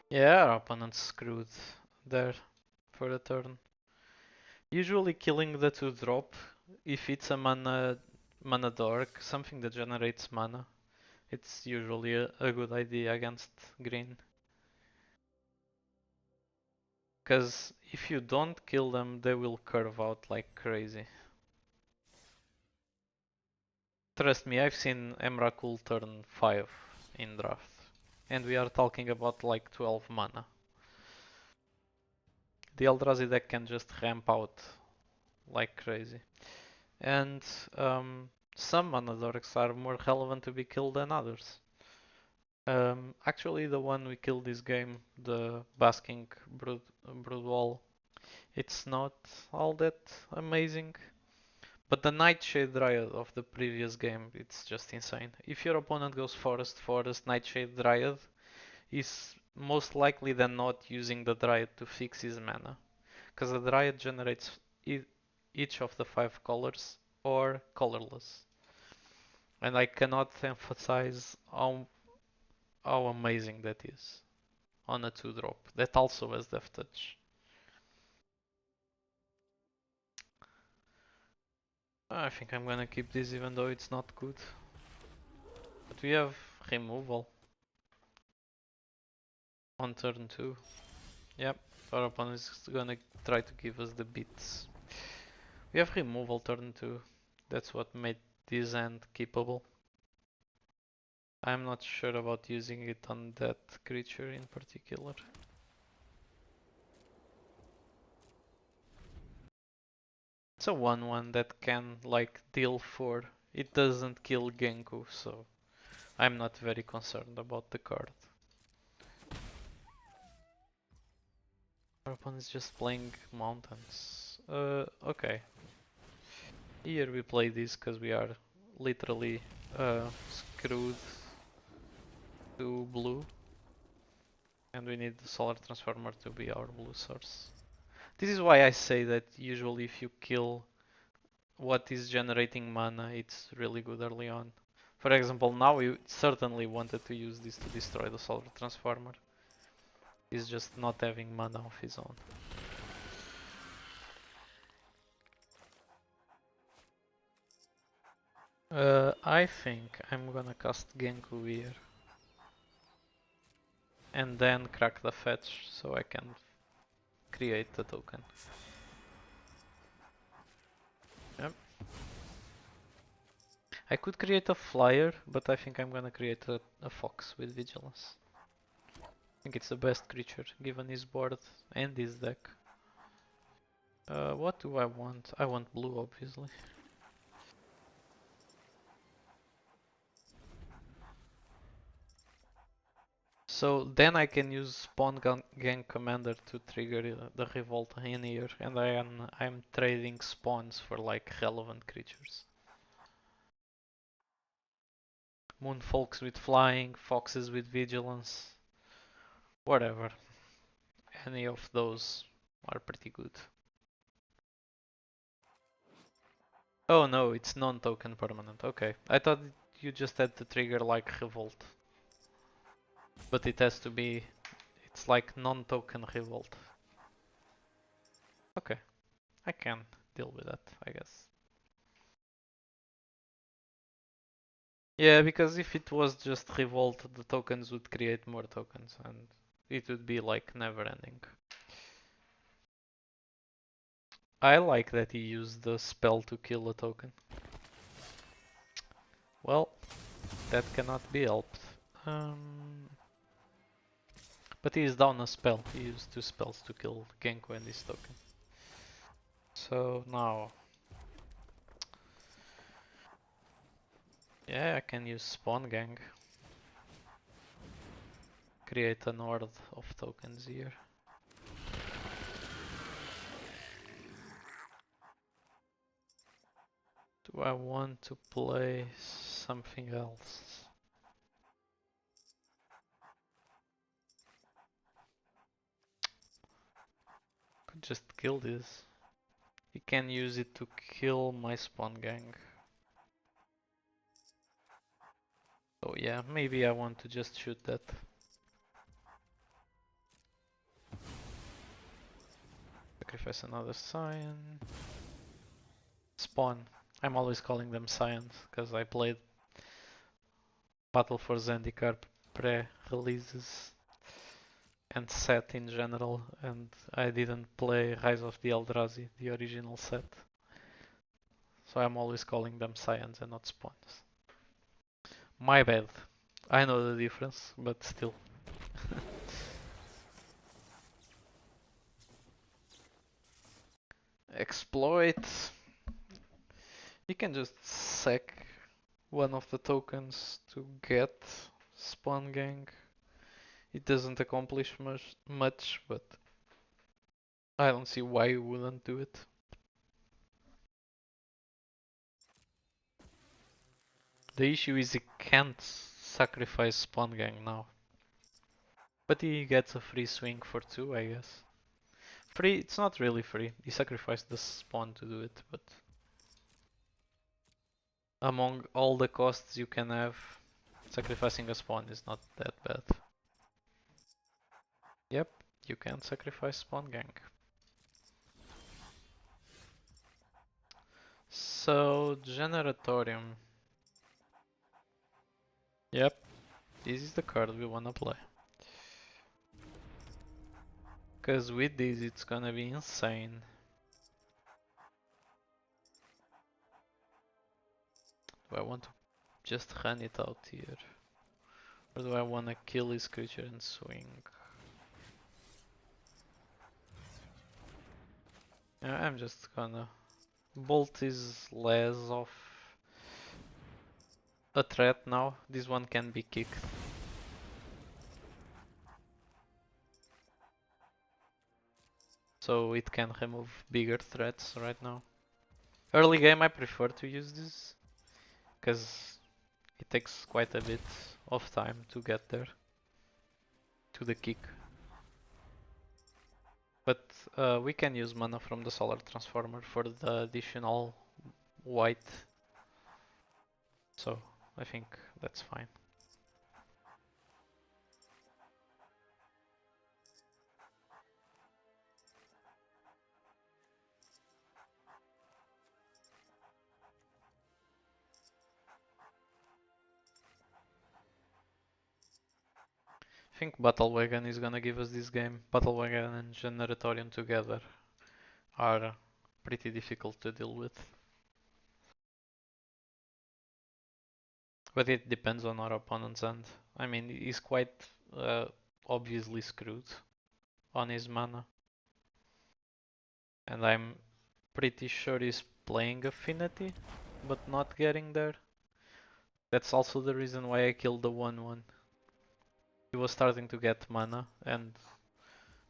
Yeah, our opponent's screwed there for the turn. Usually killing the 2-drop, if it's a mana dork, something that generates mana, it's usually a good idea against green. Because if you don't kill them, they will curve out like crazy. Trust me, I've seen Emrakul turn 5 in draft. And we are talking about like 12 mana. The Eldrazi deck can just ramp out like crazy. And some mana dorks are more relevant to be killed than others. Actually, the one we killed this game, the Basking Broodwall, it's not all that amazing. But the Nightshade Dryad of the previous game, it's just insane. If your opponent goes Forest, Nightshade Dryad is most likely than not using the Dryad to fix his mana. Because the Dryad generates each of the 5 colors or colorless. And I cannot emphasize how amazing that is on a 2-drop. That also has Death Touch. I think I'm gonna keep this even though it's not good. But we have removal on turn 2. Yep, our opponent is gonna try to give us the beats. We have removal turn 2. That's what made this end keepable. I'm not sure about using it on that creature in particular. It's a 1/1 that can like deal 4. It doesn't kill Genku, so I'm not very concerned about the card. Our opponent is just playing mountains. Okay. Here we play this because we are literally screwed to blue. And we need the solar transformer to be our blue source. This is why I say that usually if you kill what is generating mana, it's really good early on. For example, now we certainly wanted to use this to destroy the solar transformer. He's just not having mana of his own. I think I'm gonna cast Genku here. And then crack the fetch so I can create the token. Yep. I could create a flyer, but I think I'm gonna create a fox with vigilance. I think it's the best creature given his board and his deck. What do I want? I want blue, obviously. So then I can use Spawn Gang Commander to trigger the revolt in here, and I'm trading spawns for like relevant creatures. Moonfolks with flying, foxes with vigilance, whatever. Any of those are pretty good. Oh no, it's non-token permanent. Okay, I thought you just had to trigger like revolt, but it has to be. It's like non-token revolt. Okay, I can deal with that, I guess. Yeah, because if it was just revolt, the tokens would create more tokens and it would be like never ending. I like that he used the spell to kill a token. Well, that cannot be helped. But he is down a spell. He used 2 spells to kill Genko and this token. So now... Yeah, I can use Spawn Gang. Create an horde of tokens here. Do I want to play something else? Could just kill this. He can use it to kill my Spawn Gang. So yeah, maybe I want to just shoot that. Sacrifice another Scion. Spawn. I'm always calling them Scions because I played Battle for Zendikar pre-releases and set in general, and I didn't play Rise of the Eldrazi, the original set. So I'm always calling them Scions and not Spawns. My bad. I know the difference, but still. Exploit. You can just sack one of the tokens to get Spawn Gang. It doesn't accomplish much, but I don't see why you wouldn't do it. The issue is he can't sacrifice Spawn Gang now. But he gets a free swing for 2, I guess. Free, it's not really free. He sacrificed the spawn to do it, but among all the costs you can have, sacrificing a spawn is not that bad. Yep, you can sacrifice Spawn Gang. So, Generatorium. Yep, this is the card we wanna play. Cause with this it's gonna be insane. Do I want to just run it out here? Or do I wanna kill this creature and swing? Yeah, I'm just gonna Bolt is less of a threat now. This one can be kicked. So it can remove bigger threats right now. Early game I prefer to use this, because it takes quite a bit of time to get there, to the kick. But we can use mana from the Solar Transformer for the additional white, so I think that's fine. I think Battle Wagon is gonna give us this game. Battle Wagon and Generatorium together are pretty difficult to deal with. But it depends on our opponent's end. I mean, he's quite obviously screwed on his mana. And I'm pretty sure he's playing Affinity, but not getting there. That's also the reason why I killed the 1-1. He was starting to get mana, and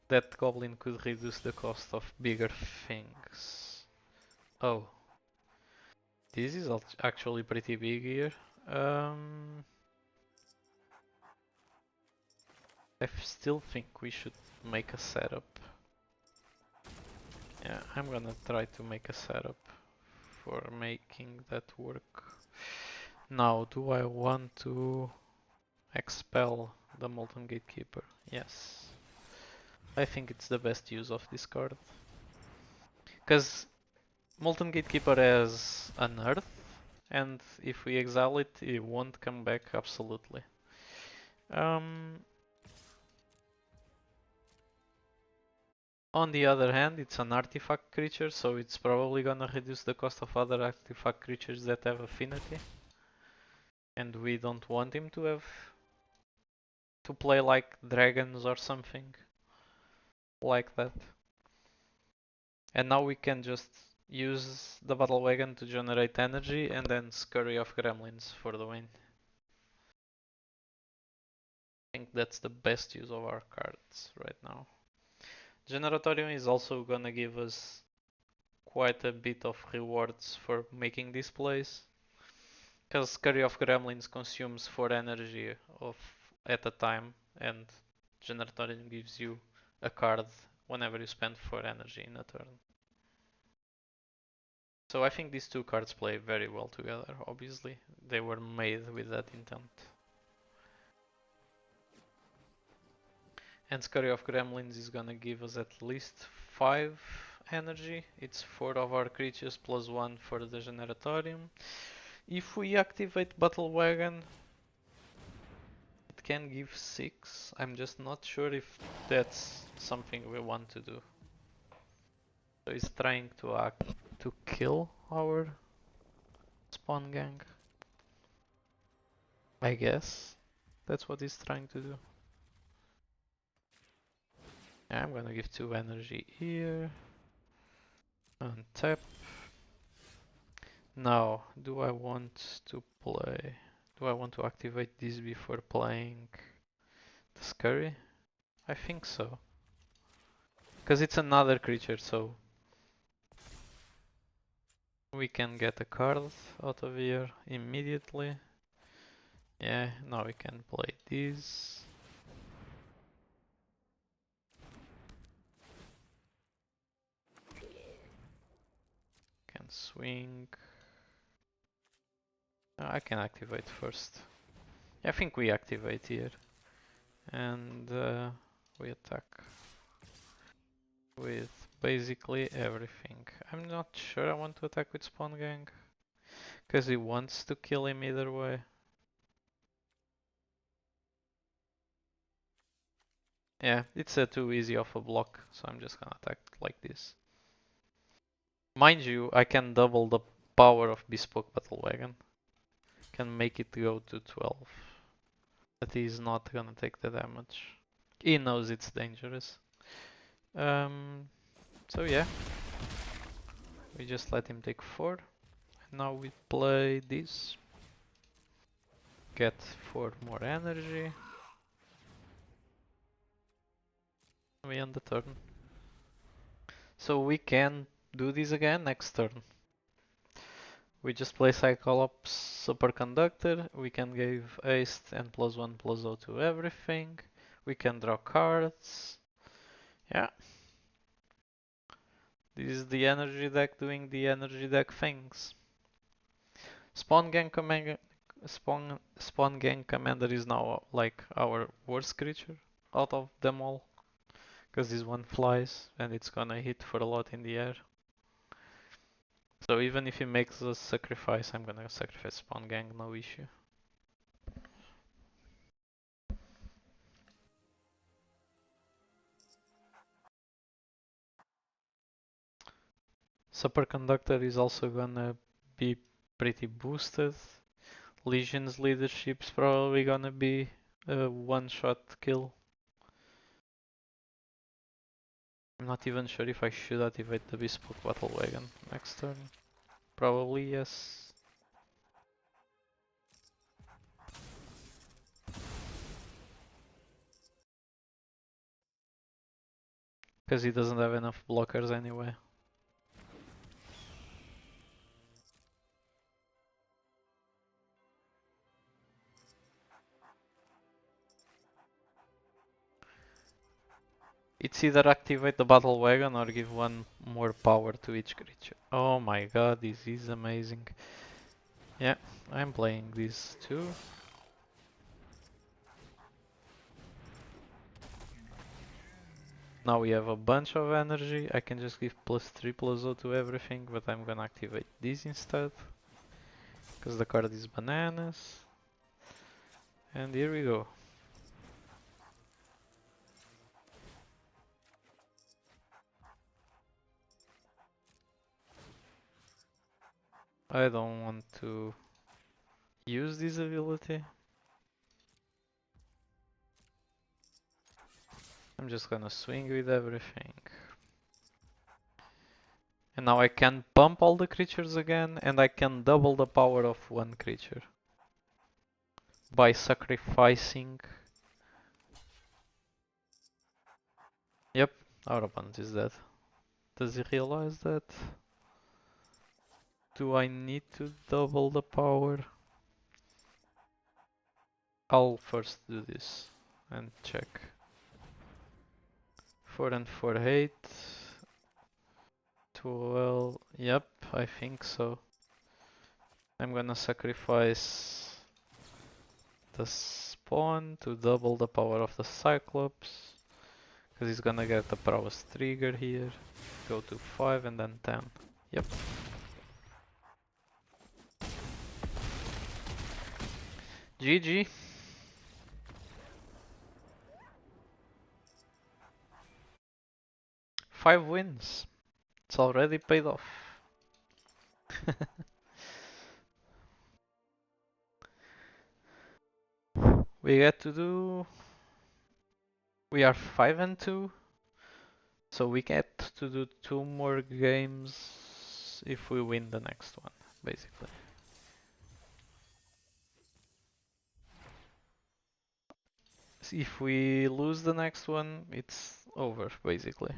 that goblin could reduce the cost of bigger things. Oh. This is actually pretty big here. I still think we should make a setup. Yeah, I'm gonna try to make a setup for making that work. Now, do I want to expel the Molten Gatekeeper? Yes. I think it's the best use of this card. Because Molten Gatekeeper has an Earth, and if we exile it, it won't come back absolutely. On the other hand, it's an artifact creature, so it's probably gonna reduce the cost of other artifact creatures that have affinity. And we don't want him to have to play like dragons or something like that. And now we can just use the Battle Wagon to generate energy and then Scurry of Gremlins for the win. I think that's the best use of our cards right now. Generatorium is also gonna give us quite a bit of rewards for making these plays. Because Scurry of Gremlins consumes 4 energy at a time, and Generatorium gives you a card whenever you spend 4 energy in a turn. So I think these two cards play very well together, obviously. They were made with that intent. And Scurry of Gremlins is gonna give us at least 5 energy. It's 4 of our creatures plus 1 for the Generatorium. If we activate Battle Wagon, it can give 6. I'm just not sure if that's something we want to do. So he's trying to kill our spawn gang. I guess that's what he's trying to do. Yeah, I'm gonna give 2 energy here. Untap. Now, do I want to play? Do I want to activate this before playing the Scurry? I think so. Because it's another creature, so we can get a card out of here immediately. Yeah, now we can play this. Can swing. I can activate first. I think we activate here. And we attack with basically everything. I'm not sure I want to attack with Spawn Gang. Because he wants to kill him either way. Yeah, it's too easy of a block, so I'm just gonna attack like this. Mind you, I can double the power of Bespoke Battle Wagon. Can make it go to 12. But he's not gonna take the damage. He knows it's dangerous. So yeah, We just let him take 4. And now we play this. Get 4 more energy. We end the turn. So we can do this again next turn. We just play Cyclops Superconductor. We can give haste and +1/+0 to everything. We can draw cards. Yeah. This is the energy deck doing the energy deck things. Spawn Gang Commander is now like our worst creature out of them all. Because this one flies and it's gonna hit for a lot in the air. So even if he makes a sacrifice, I'm gonna sacrifice Spawn Gang, no issue. Superconductor is also gonna be pretty boosted. Legion's leadership's probably gonna be a one-shot kill. I'm not even sure if I should activate the Bespoke Battle Wagon next turn. Probably yes. Because he doesn't have enough blockers anyway. It's either activate the battle wagon or give one more power to each creature. Oh my god, this is amazing. Yeah, I'm playing this too. Now we have a bunch of energy. I can just give +3/+0 to everything, but I'm gonna activate this instead. Because the card is bananas. And here we go. I don't want to use this ability. I'm just gonna swing with everything. And now I can pump all the creatures again, and I can double the power of one creature. By sacrificing... Yep, our opponent is dead. Does he realize that? Do I need to double the power? I'll first do this and check. 4 and 4, 8. 12. Yep, I think so. I'm gonna sacrifice the spawn to double the power of the Cyclops. Because he's gonna get the prowess trigger here. Go to 5 and then 10. Yep. GG. Five wins. It's already paid off. We get to do... We are 5 and 2. So we get to do 2 more games if we win the next one, basically. If we lose the next one, it's over, basically.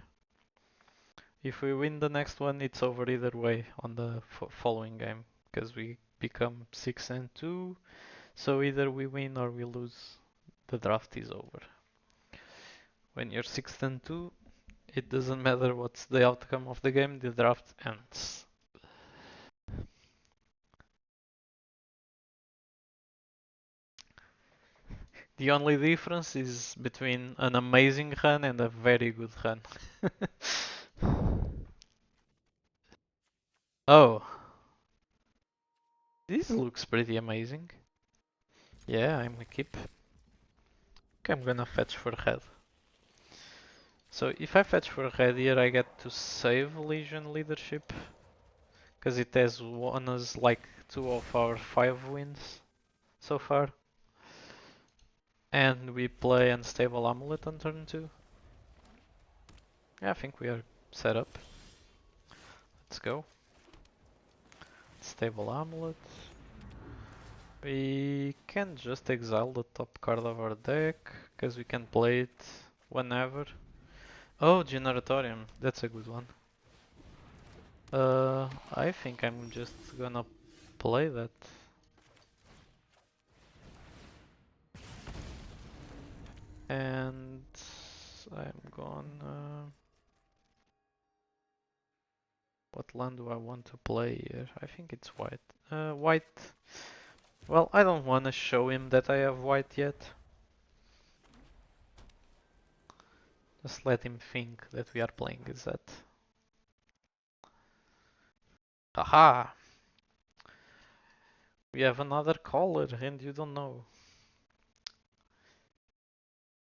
If we win the next one, it's over either way on the following game, because we become 6 and 2. So either we win or we lose, the draft is over. When you're 6 and 2, it doesn't matter what's the outcome of the game, the draft ends. The only difference is between an amazing run and a very good run. Oh, this looks pretty amazing. Yeah, I'm gonna keep. Okay, I'm gonna fetch for red. So if I fetch for red here, I get to save Legion leadership. Because it has won us like 2 of our 5 wins so far. And we play Unstable Amulet on turn 2. Yeah, I think we are set up. Let's go. Stable amulet. We can just exile the top card of our deck, because we can play it whenever. Oh, Generatorium, that's a good one. I think I'm just gonna play that. And I'm gonna... What land do I want to play here? I think it's white. White. Well, I don't want to show him that I have white yet. Just let him think that we are playing Gazette. Haha! We have another caller and you don't know.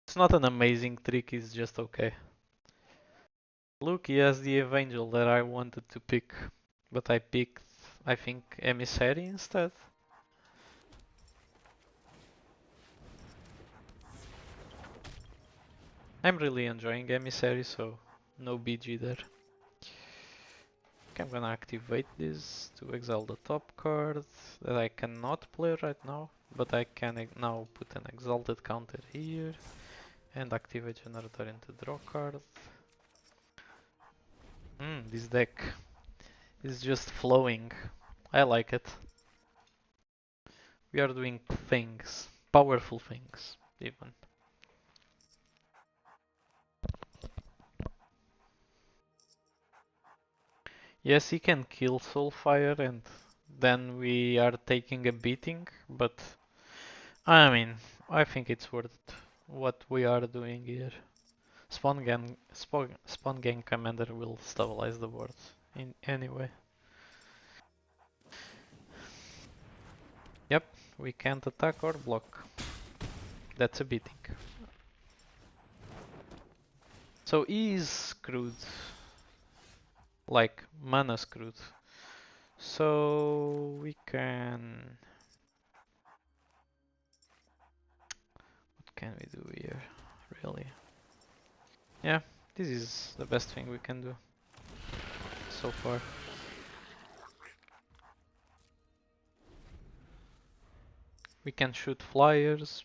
It's not an amazing trick, it's just okay. Look, he has the Evangel that I wanted to pick, but I picked, I think, Emissary instead. I'm really enjoying Emissary, so no BG there. Okay, I'm gonna activate this to exile the top card that I cannot play right now, but I can now put an exalted counter here and activate Generator into draw card. This deck is just flowing. I like it. We are doing things, powerful things, even. Yes, he can kill Soulfire and then we are taking a beating, but I mean, I think it's worth what we are doing here. Spawn Gang Commander will stabilize the board in anyway. Yep, we can't attack or block. That's a beating. So he's screwed. Like, mana screwed. So we can... What can we do here, really? Yeah, this is the best thing we can do so far. We can shoot flyers.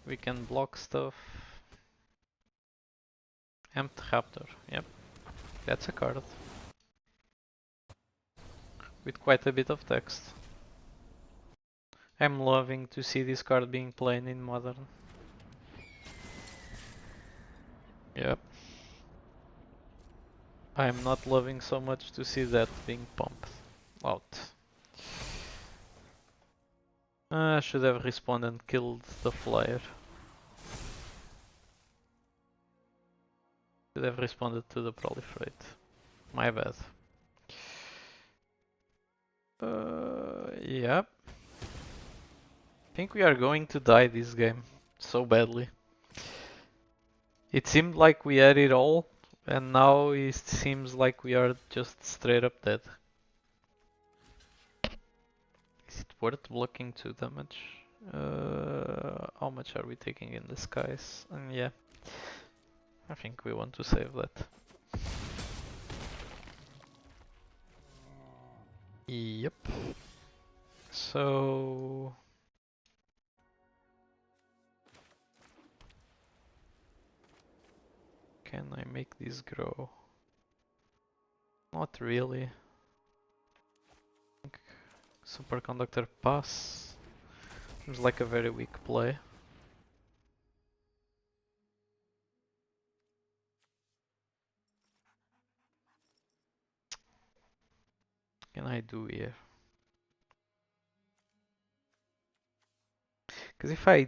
We can block stuff. Empty Raptor, yep. That's a card. With quite a bit of text. I'm loving to see this card being played in Modern. Yep. I'm not loving so much to see that being pumped out. I should have respawned and killed the flyer. Should have responded to the proliferate. My bad. Yep. I think we are going to die this game so badly. It seemed like we had it all, and now it seems like we are just straight up dead. Is it worth blocking 2 damage? How much are we taking in the skies? And yeah, I think we want to save that. Yep. So... Can I make this grow? Not really. Superconductor pass seems like a very weak play. What can I do here? Because if I...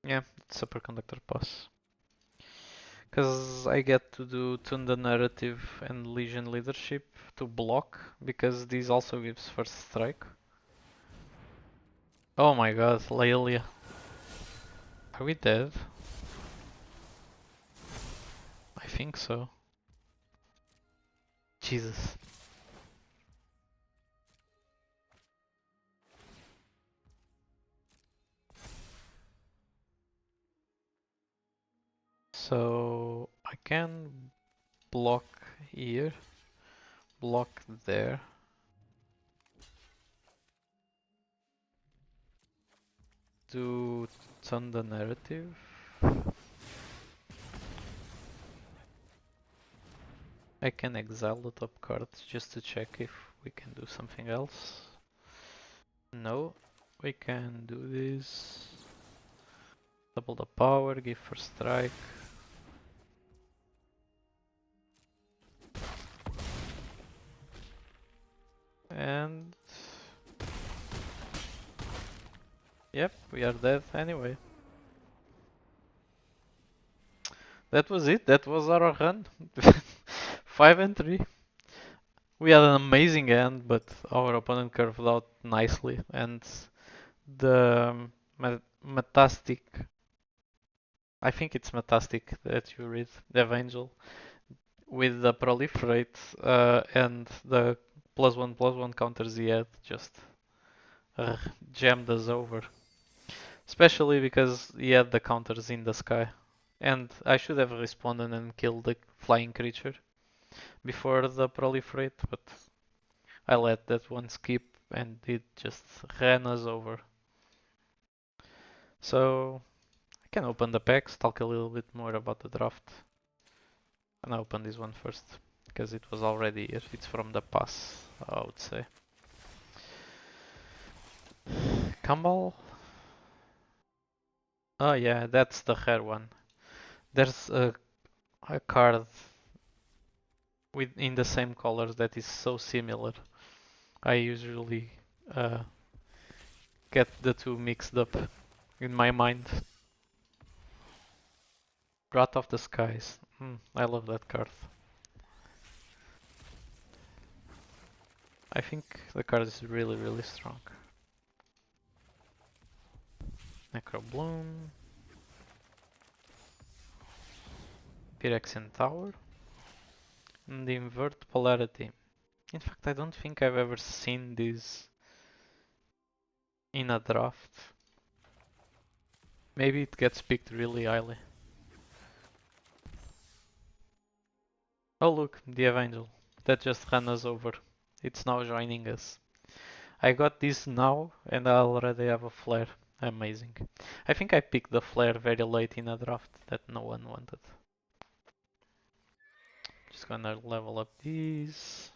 Yeah, superconductor pass. Because I get to do Tune the Narrative and Legion Leadership to block, because this also gives first strike. Oh my god, Laelia. Are we dead? I think so. Jesus. So I can block here, block there. To turn the narrative. I can exile the top card just to check if we can do something else. No, we can do this. Double the power, give first strike. And yep, we are dead anyway. That was it, that was our run. 5 and 3. We had an amazing end, but our opponent curved out nicely, and the Metastic, I think it's Metastic that you read, the Evangel, with the Proliferate and the +1/+1 counters he had, just jammed us over. Especially because he had the counters in the sky. And I should have responded and killed the flying creature before the Proliferate, but I let that one skip and it just ran us over. So I can open the packs, talk a little bit more about the draft. And I open this one first, because it was already here. It's from the pass, I would say. Kambal. Oh yeah, that's the rare one. There's a card with in the same colors that is so similar. I usually get the two mixed up in my mind. Wrath of the Skies. I love that card. I think the card is really, really strong. Necro Bloom. Phyrexian Tower. And the Invert Polarity. In fact, I don't think I've ever seen this in a draft. Maybe it gets picked really highly. Oh look, the Evangel. That just ran us over. It's now joining us. I got this now and I already have a flare. Amazing. I think I picked the flare very late in a draft that no one wanted. Just gonna level up these.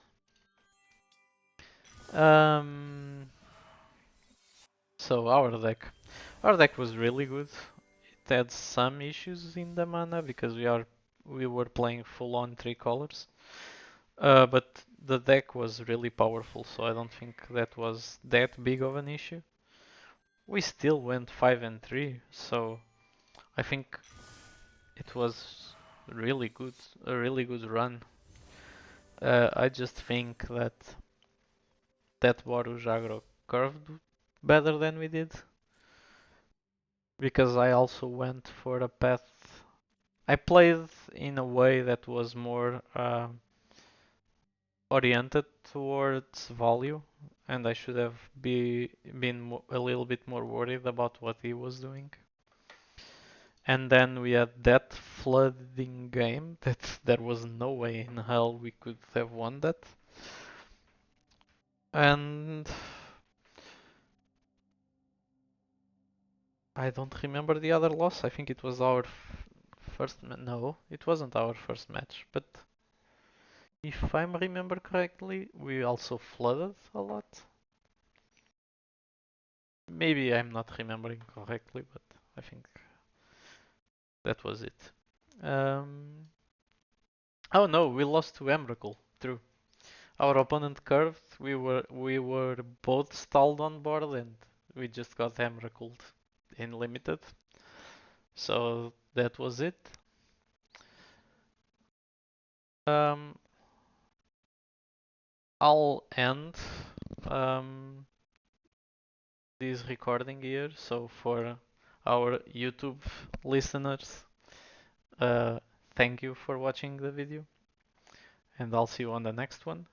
So our deck was really good. It had some issues in the mana because we were playing full on 3 colors. But the deck was really powerful, so I don't think that was that big of an issue. We still went 5 and 3, so I think it was really good, a really good run. I just think that Boruj aggro curved better than we did, because I also went for a path. I played in a way that was more oriented towards value, and I should have been a little bit more worried about what he was doing. And then we had that flooding game that there was no way in hell we could have won that. And I don't remember the other loss. I think it was our first no, it wasn't our first match, but if I remember correctly, we also flooded a lot. Maybe I'm not remembering correctly, but I think that was it. Oh no, we lost to Emrakul. True. Our opponent curved. We were both stalled on board, and we just got Emrakuled in limited. So that was it. I'll end this recording here. So for our YouTube listeners, thank you for watching the video, and I'll see you on the next one.